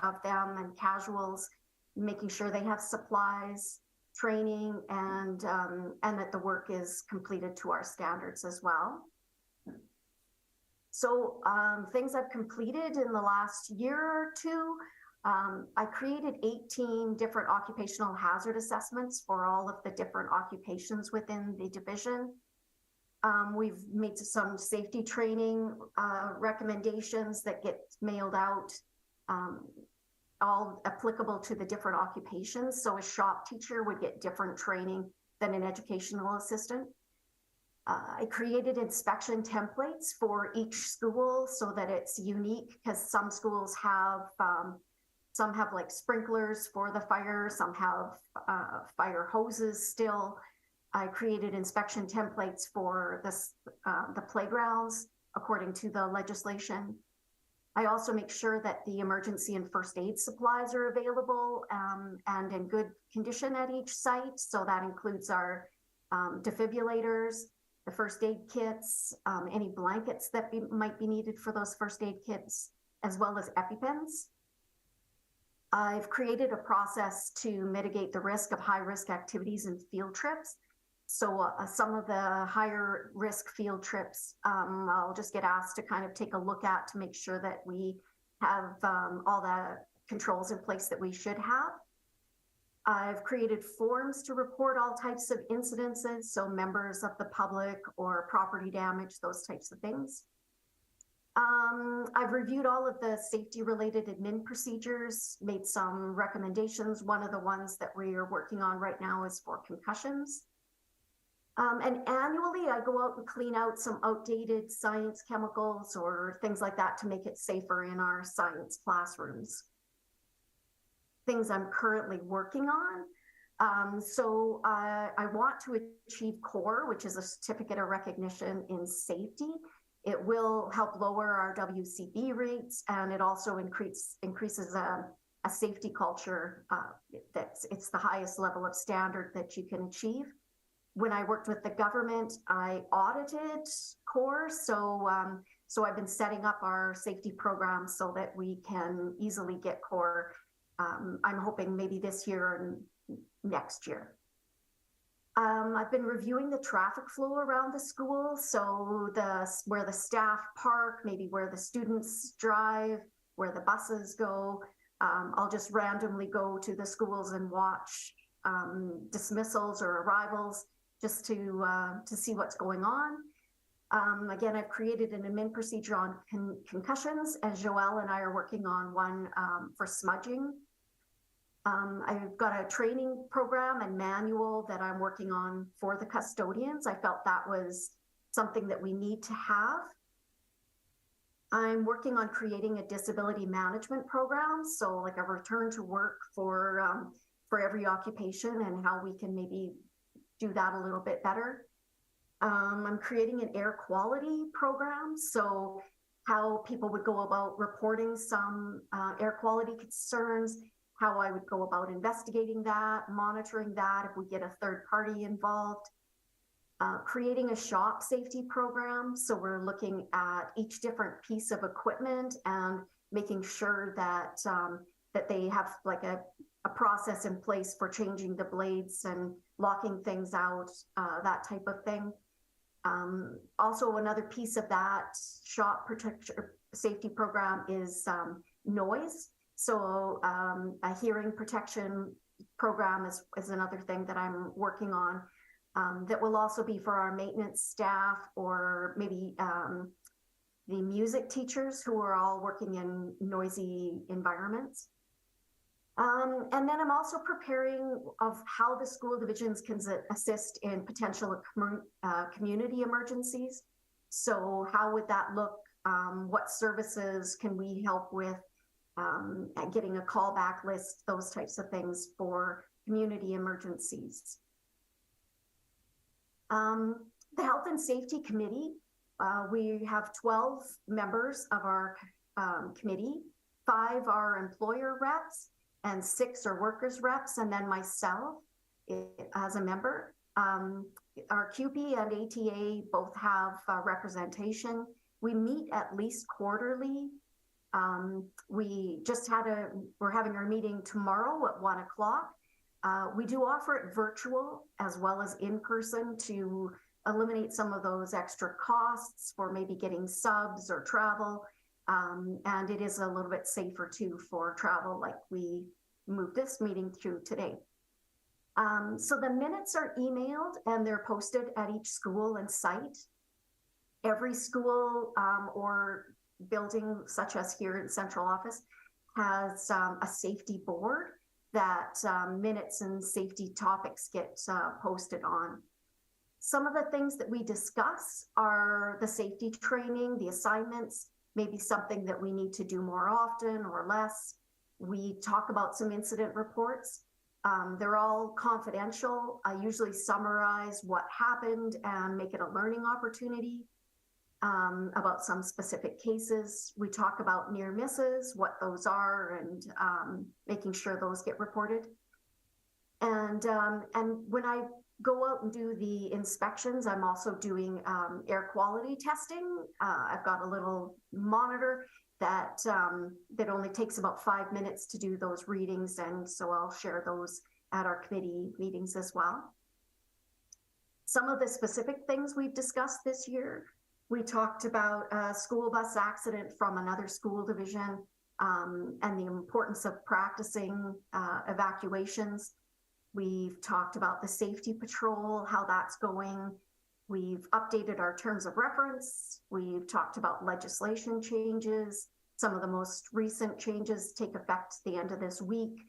of them and casuals, making sure they have supplies, training, and that the work is completed to our standards as well. So things I've completed in the last year or two, I created 18 different occupational hazard assessments for all of the different occupations within the division. We've made some safety training recommendations that get mailed out, all applicable to the different occupations. So a shop teacher would get different training than an educational assistant. I created inspection templates for each school so that it's unique, because some schools have like sprinklers for the fire, some have fire hoses still. I created inspection templates for the playgrounds according to the legislation. I also make sure that the emergency and first aid supplies are available and in good condition at each site. So that includes our defibrillators, the first aid kits, any blankets that might be needed for those first aid kits, as well as EpiPens. I've created a process to mitigate the risk of high-risk activities and field trips. So some of the higher risk field trips, I'll just get asked to kind of take a look at to make sure that we have all the controls in place that we should have. I've created forms to report all types of incidences, so members of the public or property damage, those types of things. I've reviewed all of the safety-related admin procedures, made some recommendations. One of the ones that we are working on right now is for concussions. And annually, I go out and clean out some outdated science chemicals or things like that to make it safer in our science classrooms. Things I'm currently working on. So I want to achieve CORE, which is a certificate of recognition in safety. It will help lower our WCB rates, and it also increases a safety culture. It's the highest level of standard that you can achieve. When I worked with the government, I audited CORE. So I've been setting up our safety program so that we can easily get CORE. I'm hoping maybe this year and next year. I've been reviewing the traffic flow around the school. So where the staff park, maybe where the students drive, where the buses go. I'll just randomly go to the schools and watch dismissals or arrivals just to see what's going on. Again, I've created an admin procedure on concussions, as Joelle and I are working on one for smudging. I've got a training program and manual that I'm working on for the custodians. I felt that was something that we need to have. I'm working on creating a disability management program, so like a return to work for every occupation and how we can maybe do that a little bit better. I'm creating an air quality program, so how people would go about reporting some air quality concerns, how I would go about investigating that, monitoring that if we get a third party involved. Creating a shop safety program, so we're looking at each different piece of equipment and making sure that that they have like a process in place for changing the blades and locking things out, that type of thing. Also, another piece of that shop protection safety program is noise. So a hearing protection program is another thing that I'm working on, that will also be for our maintenance staff, or maybe the music teachers who are all working in noisy environments. And then I'm also preparing of how the school divisions can assist in potential community emergencies. So how would that look? What services can we help with? At getting a callback list, those types of things for community emergencies. The Health and Safety Committee, we have 12 members of our committee. 5 are employer reps and 6 are workers reps, and then myself as a member. Our QP and ATA both have representation. We meet at least quarterly. We're having our meeting tomorrow at 1 o'clock. We do offer it virtual as well as in person to eliminate some of those extra costs for maybe getting subs or travel. And it is a little bit safer too for travel, like we moved this meeting through today. So the minutes are emailed and they're posted at each school and site. Every school or building, such as here in central office, has a safety board that minutes and safety topics get posted on. Some of the things that we discuss are the safety training, the assignments, maybe something that we need to do more often or less. We talk about some incident reports. They're all confidential. I usually summarize what happened and make it a learning opportunity. About some specific cases. We talk about near misses, what those are, and making sure those get reported. And when I go out and do the inspections, I'm also doing air quality testing. I've got a little monitor that that only takes about 5 minutes to do those readings, and so I'll share those at our committee meetings as well. Some of the specific things we've discussed this year. We talked about a school bus accident from another school division, and the importance of practicing evacuations. We've talked about the safety patrol, how that's going. We've updated our terms of reference. We've talked about legislation changes. Some of the most recent changes take effect at the end of this week.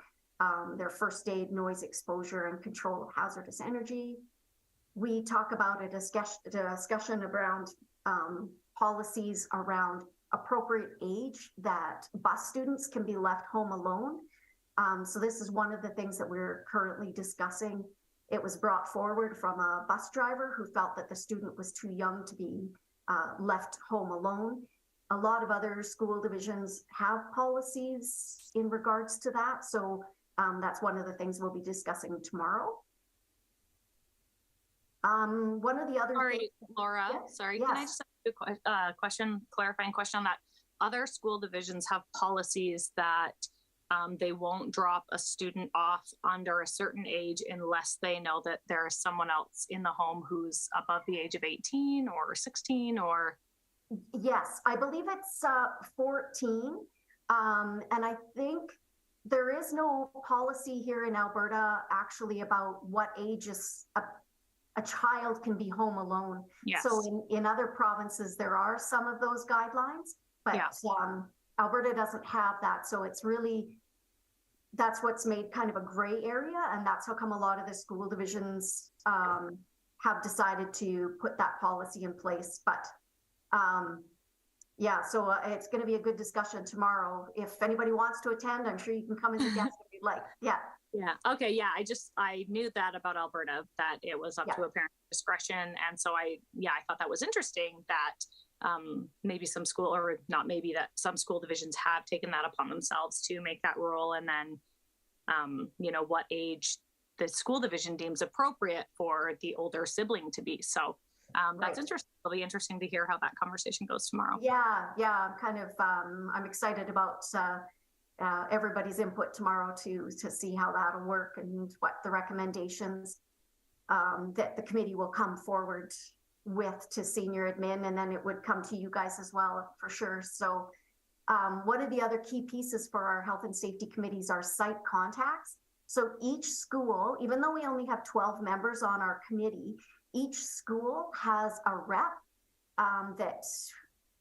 Their first aid, noise exposure, and control of hazardous energy. We talk about a discussion around policies around appropriate age that bus students can be left home alone. So this is one of the things that we're currently discussing. It was brought forward from a bus driver who felt that the student was too young to be left home alone. A lot of other school divisions have policies in regards to that. So that's one of the things we'll be discussing tomorrow. One of the other
Laura,
yes,
sorry,
yes.
Can I just ask a clarifying question on that? Other school divisions have policies that they won't drop a student off under a certain age unless they know that there is someone else in the home who's above the age of 18 or 16 or...
Yes, I believe it's 14. And I think there is no policy here in Alberta actually about what age is a child can be home alone.
Yes.
So in other provinces, there are some of those guidelines, but Alberta doesn't have that. So it's really, that's what's made kind of a gray area. And that's how come a lot of the school divisions have decided to put that policy in place. But yeah, so it's going to be a good discussion tomorrow. If anybody wants to attend, I'm sure you can come as a guest if you'd like. Yeah.
Yeah. Okay. Yeah. I knew that about Alberta, that it was up to a parent's discretion. And so I thought that was interesting that maybe some school, or not maybe, that some school divisions have taken that upon themselves to make that rule. And then, what age the school division deems appropriate for the older sibling to be. So that's interesting. It'll be interesting to hear how that conversation goes tomorrow.
Yeah. I'm kind of, I'm excited about everybody's input tomorrow to see how that'll work and what the recommendations that the committee will come forward with to senior admin, and then it would come to you guys as well for sure. So one of the other key pieces for our health and safety committees are site contacts. So each school, even though we only have 12 members on our committee, each school has a rep that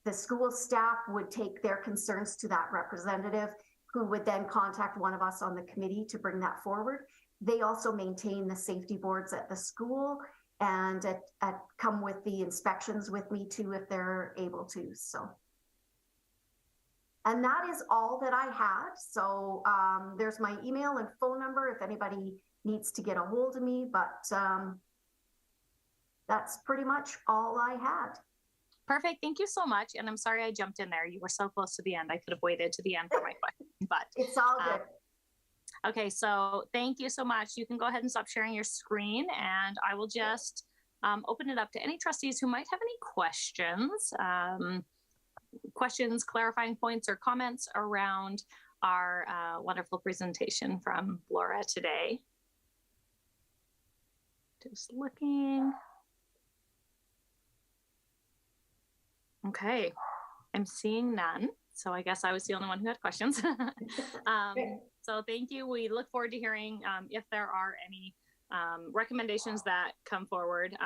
the school staff would take their concerns to that representative, who would then contact one of us on the committee to bring that forward. They also maintain the safety boards at the school and come with the inspections with me too, if they're able to. So, and that is all that I had. So there's my email and phone number if anybody needs to get a hold of me, but that's pretty much all I had.
Perfect. Thank you so much. And I'm sorry I jumped in there. You were so close to the end. I could have waited to the end for my question, but
it's all good.
Okay, so thank you so much. You can go ahead and stop sharing your screen, and I will just open it up to any trustees who might have any questions, clarifying points, or comments around our wonderful presentation from Laura today. Just looking. Okay, I'm seeing none. So I guess I was the only one who had questions. So thank you. We look forward to hearing if there are any recommendations that come forward.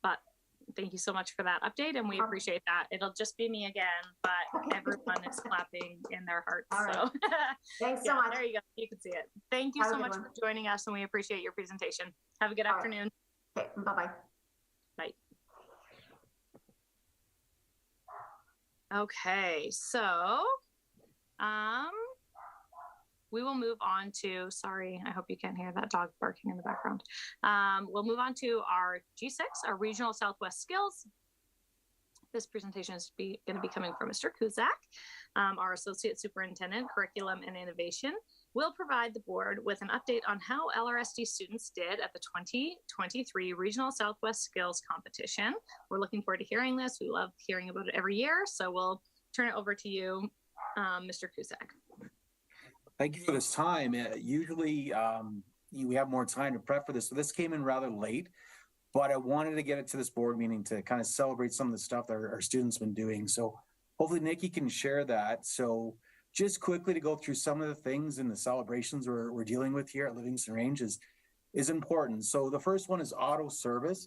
But thank you so much for that update, and we appreciate that. It'll just be me again, but everyone is clapping in their hearts.
All
so
right. Thanks so much.
There you go. You can see it. Thank you so much for joining us, and we appreciate your presentation. Have a good afternoon.
Okay, bye-bye.
Bye. Okay, so we will move on to, sorry, I hope you can't hear that dog barking in the background. We'll move on to our G6, our Regional Southwest Skills. This presentation is going to be coming from Mr. Kuzak, our Associate Superintendent, Curriculum and Innovation. Will provide the board with an update on how LRSD students did at the 2023 Regional Southwest Skills Competition. We're looking forward to hearing this. We love hearing about it every year. So we'll turn it over to you, Mr. Kuzak.
Thank you for this time. Usually we have more time to prep for this. So this came in rather late, but I wanted to get it to this board meeting to kind of celebrate some of the stuff that our students been doing. So hopefully Nikki can share that. So just quickly to go through some of the things in the celebrations we're dealing with here at Livingstone Range is important. So the first one is auto service.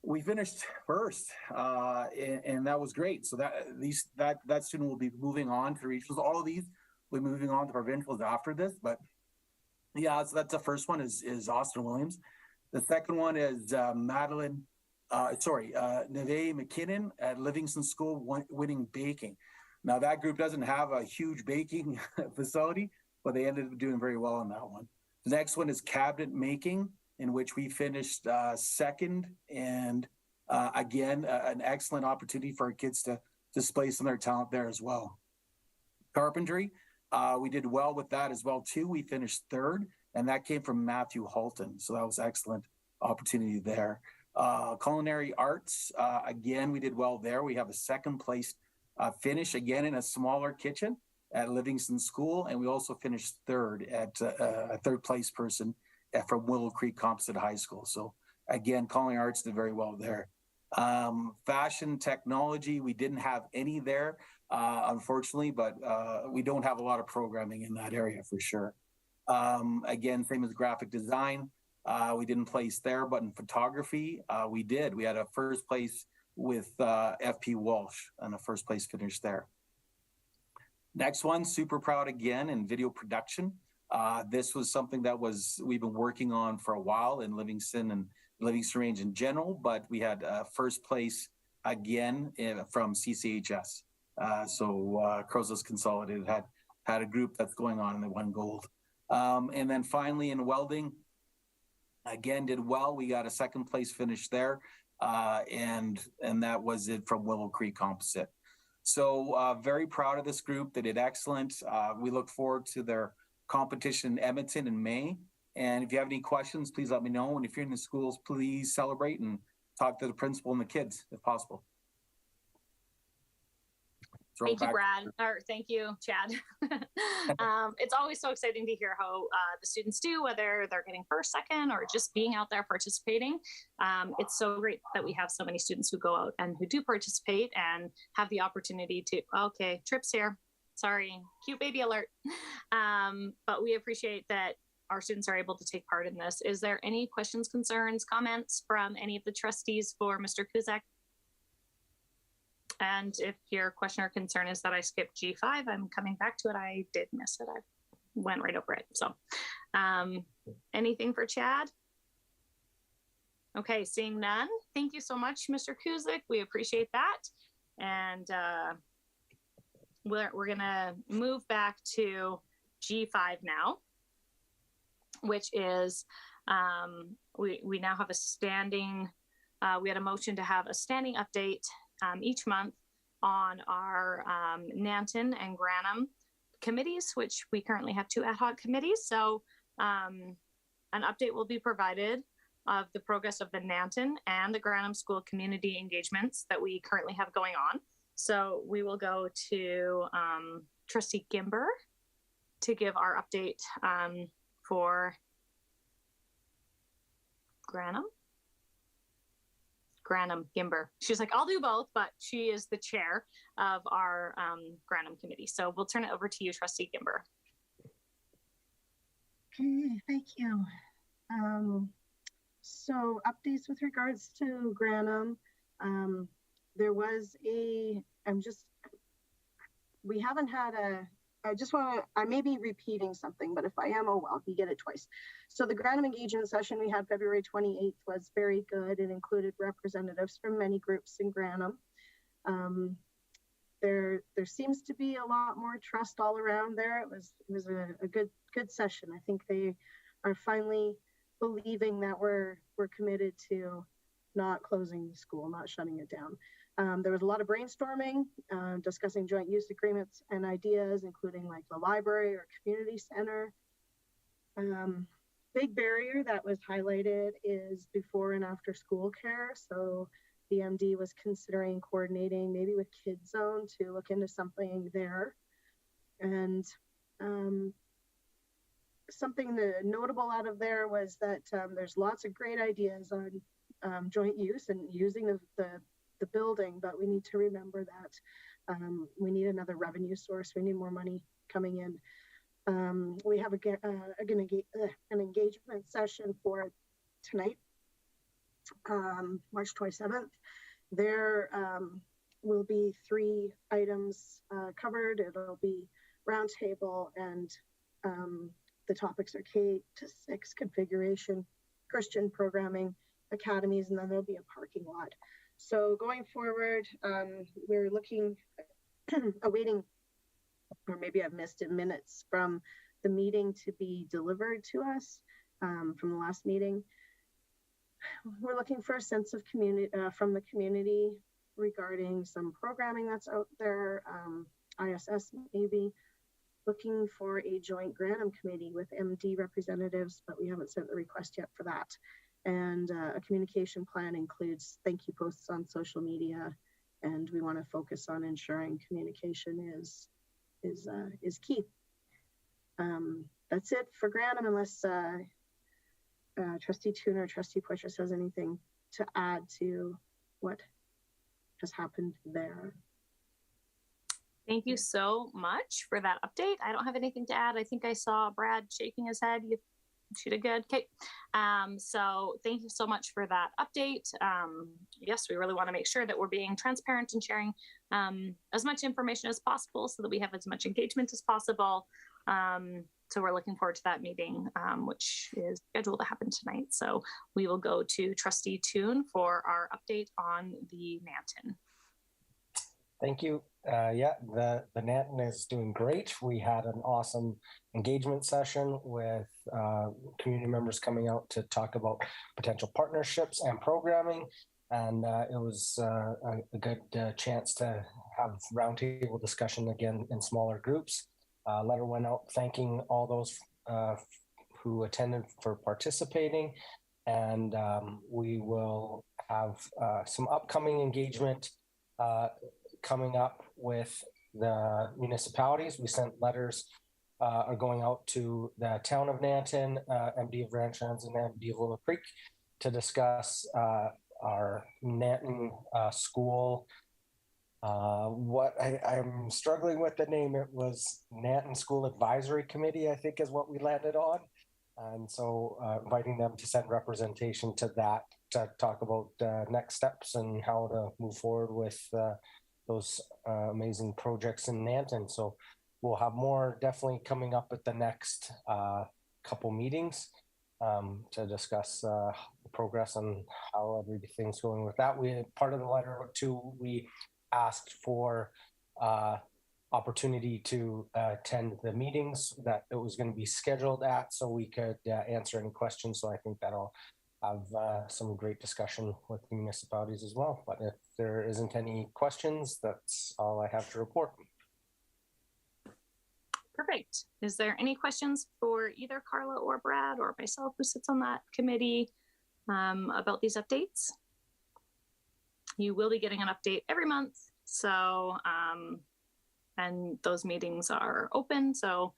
We finished first, and that was great. So that student will be moving on to regionals. All of these will be moving on to provincials after this. But yeah, so that's the first one is Austin Williams. The second one is Neve McKinnon at Livingstone School winning baking. Now that group doesn't have a huge baking facility, but they ended up doing very well on that one. The next one is cabinet making, in which we finished second, and again, an excellent opportunity for our kids to display some of their talent there as well. Carpentry, we did well with that as well too. We finished third, and that came from Matthew Halton, so that was excellent opportunity there. Culinary arts, again, we did well there. We have a second place finish, again in a smaller kitchen at Livingstone School, and we also finished third at a third place person from Willow Creek Composite High School. So again, culinary arts did very well there. Fashion technology, we didn't have any there, unfortunately, but we don't have a lot of programming in that area for sure. Again, same as graphic design, we didn't place there, but in photography, we did. We had a first place with FP Walsh and a first place finish there. Next one, super proud again in video production. This was something that we've been working on for a while in Livingston and Livingstone Range in general, but we had first place again from CCHS. So Crozes Consolidated had a group that's going on and they won gold. And then finally in welding, again, did well. We got a second place finish there. And that was it from Willow Creek Composite. So very proud of this group. They did excellent. We look forward to their competition in Edmonton in May. And if you have any questions, please let me know. And if you're in the schools, please celebrate and talk to the principal and the kids if possible. throw
Thank
it
you,
back.
Brad, or thank you, Chad. It's always so exciting to hear how the students do, whether they're getting first, second, or just being out there participating. It's so great that we have so many students who go out and who do participate and have the opportunity to, okay, Trips here. Sorry, cute baby alert. But we appreciate that our students are able to take part in this. Is there any questions, concerns, comments from any of the trustees for Mr. Kuzak? And if your question or concern is that I skipped G5, I'm coming back to it. I did miss it. I went right over it. So anything for Chad? Okay, seeing none. Thank you so much, Mr. Kuzik. We appreciate that. And we're gonna move back to G5 now, which is we now have a standing, we had a motion to have a standing update each month on our Nanton and Granham committees, which we currently have 2 ad hoc committees. So an update will be provided of the progress of the Nanton and the Granham School community engagements that we currently have going on. So we will go to Trustee Gimber to give our update for Granham. Gimber. She's like, I'll do both, but she is the chair of our Granham committee. So we'll turn it over to you, Trustee Gimber.
Okay, thank you. So updates with regards to Granham. There was we haven't had I may be repeating something, but if I am, oh well, you get it twice. So the Granham engagement session we had February 28th was very good. It included representatives from many groups in Granham. There seems to be a lot more trust all around there. It was a good session. I think they are finally believing that we're committed to not closing the school, not shutting it down. There was a lot of brainstorming, discussing joint use agreements and ideas, including like the library or community center. Big barrier that was highlighted is before and after school care. So the MD was considering coordinating maybe with Kids Zone to look into something there. And something notable out of there was that there's lots of great ideas on joint use and using the building, but we need to remember that we need another revenue source. We need more money coming in. We have an engagement session for tonight, March 27th. There will be 3 items covered. It'll be roundtable, and the topics are K-6 configuration, Christian programming, academies, and then there'll be a parking lot. So going forward, we're awaiting, or maybe I've missed it, minutes from the meeting to be delivered to us from the last meeting. We're looking for a sense of community from the community regarding some programming that's out there, ISS maybe. Looking for a joint Granham committee with MD representatives, but we haven't sent the request yet for that. And a communication plan includes thank you posts on social media, and we want to focus on ensuring communication is key. That's it for Granham, unless Trustee Toon or Trustee Poitras has anything to add to what has happened there.
Thank you so much for that update. I don't have anything to add. I think I saw Brad shaking his head. She did good. Okay. So thank you so much for that update. Yes, we really want to make sure that we're being transparent and sharing as much information as possible so that we have as much engagement as possible. So we're looking forward to that meeting, which is scheduled to happen tonight. So we will go to Trustee Toon for our update on the Nanton.
Thank you. Yeah, the Nanton is doing great. We had an awesome engagement session with community members coming out to talk about potential partnerships and programming. And it was a good chance to have roundtable discussion again in smaller groups. Letter went out thanking all those who attended for participating. And we will have some upcoming engagement coming up with the municipalities. We sent letters are going out to the town of Nanton, MD of Ranchlands, and MD of Willow Creek to discuss our Nanton school. I'm struggling with the name. It was Nanton School Advisory Committee, I think is what we landed on. And so inviting them to send representation to that to talk about next steps and how to move forward with those amazing projects in Nanton. So we'll have more definitely coming up at the next couple meetings to discuss the progress and how everything's going with that. We part of the letter too, we asked for opportunity to attend the meetings that it was going to be scheduled at, so we could answer any questions. So I think that'll have some great discussion with the municipalities as well. But if there isn't any questions, that's all I have to report.
Perfect. Is there any questions for either Carla or Brad or myself who sits on that committee about these updates? You will be getting an update every month. So, and those meetings are open. So,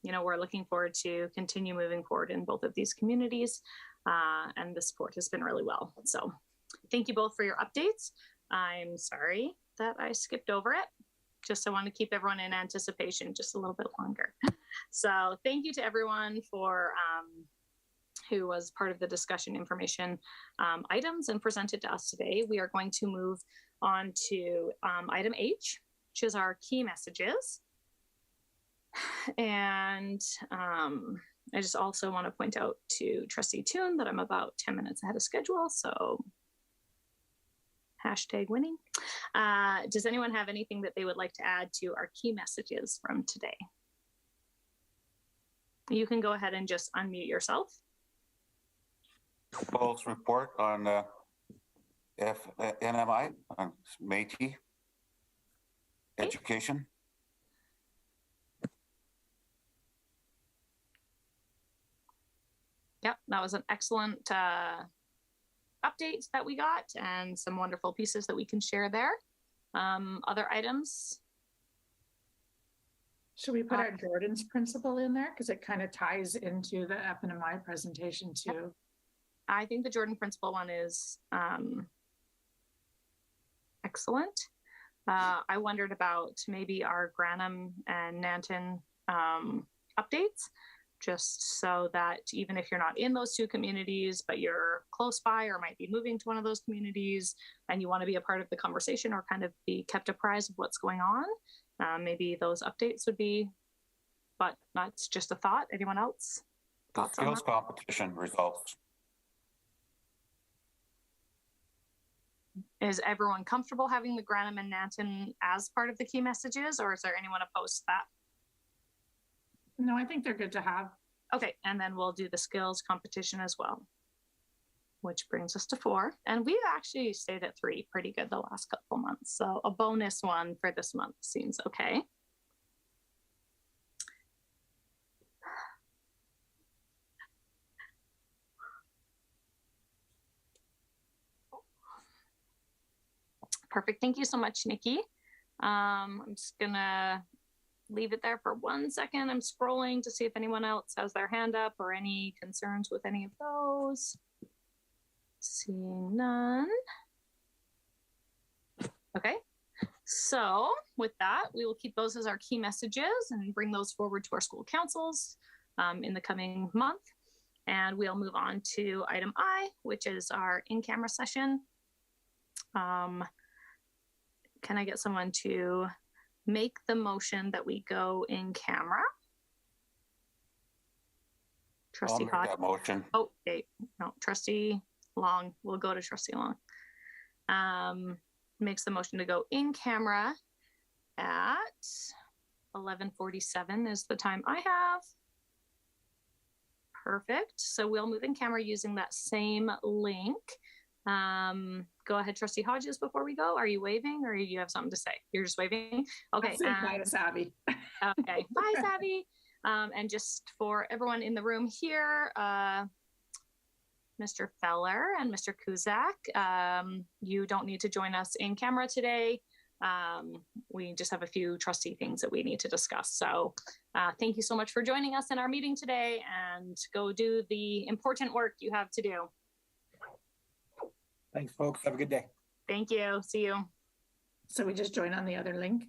you know, we're looking forward to continue moving forward in both of these communities. And the support has been really well. So thank you both for your updates. I'm sorry that I skipped over it. Just I want to keep everyone in anticipation just a little bit longer. So thank you to everyone for who was part of the discussion information items and presented to us today. We are going to move on to item H, which is our key messages. And I just also want to point out to Trustee Toon that I'm about 10 minutes ahead of schedule. So hashtag winning. Does anyone have anything that they would like to add to our key messages from today? You can go ahead and just unmute yourself.
Paul's report on NMI, on Métis education.
Yep, that was an excellent update that we got and some wonderful pieces that we can share there. Other items?
Should we put our Jordan's principle in there? Because it kind of ties into the FNMI presentation too.
I think the Jordan principle one is excellent. I wondered about maybe our Granham and Nanton updates, just so that even if you're not in those two communities, but you're close by or might be moving to one of those communities and you want to be a part of the conversation or kind of be kept apprised of what's going on, maybe those updates would be, but that's just a thought. Anyone else? Thoughts on that?
Skills competition results.
Is everyone comfortable having the Granham and Nanton as part of the key messages, or is there anyone opposed to that?
No, I think they're good to have.
Okay, and then we'll do the skills competition as well, which brings us to 4. And we've actually stayed at 3 pretty good the last couple months. So a bonus one for this month seems okay. Perfect. Thank you so much, Nikki. I'm just gonna leave it there for 1 second. I'm scrolling to see if anyone else has their hand up or any concerns with any of those. Seeing none. Okay. So with that, we will keep those as our key messages and bring those forward to our school councils in the coming month. And we'll move on to item I, which is our in-camera session. Can I get someone to make the motion that we go in camera? Trustee
I'll make that motion.
Oh, okay. No, Trustee Long. We'll go to Trustee Long. Makes the motion to go in camera at 11:47 is the time I have. Perfect. So we'll move in camera using that same link. Go ahead, Trustee Hodges, before we go. Are you waving or do you have something to say? You're just waving? Okay.
Bye to Savvy.
Okay. Bye, Savvy. And just for everyone in the room here, Mr. Feller and Mr. Kuzak, you don't need to join us in camera today. We just have a few trustee things that we need to discuss. So thank you so much for joining us in our meeting today, and go do the important work you have to do.
Thanks, folks. Have a good day.
Thank you. See you.
So we just join on the other link?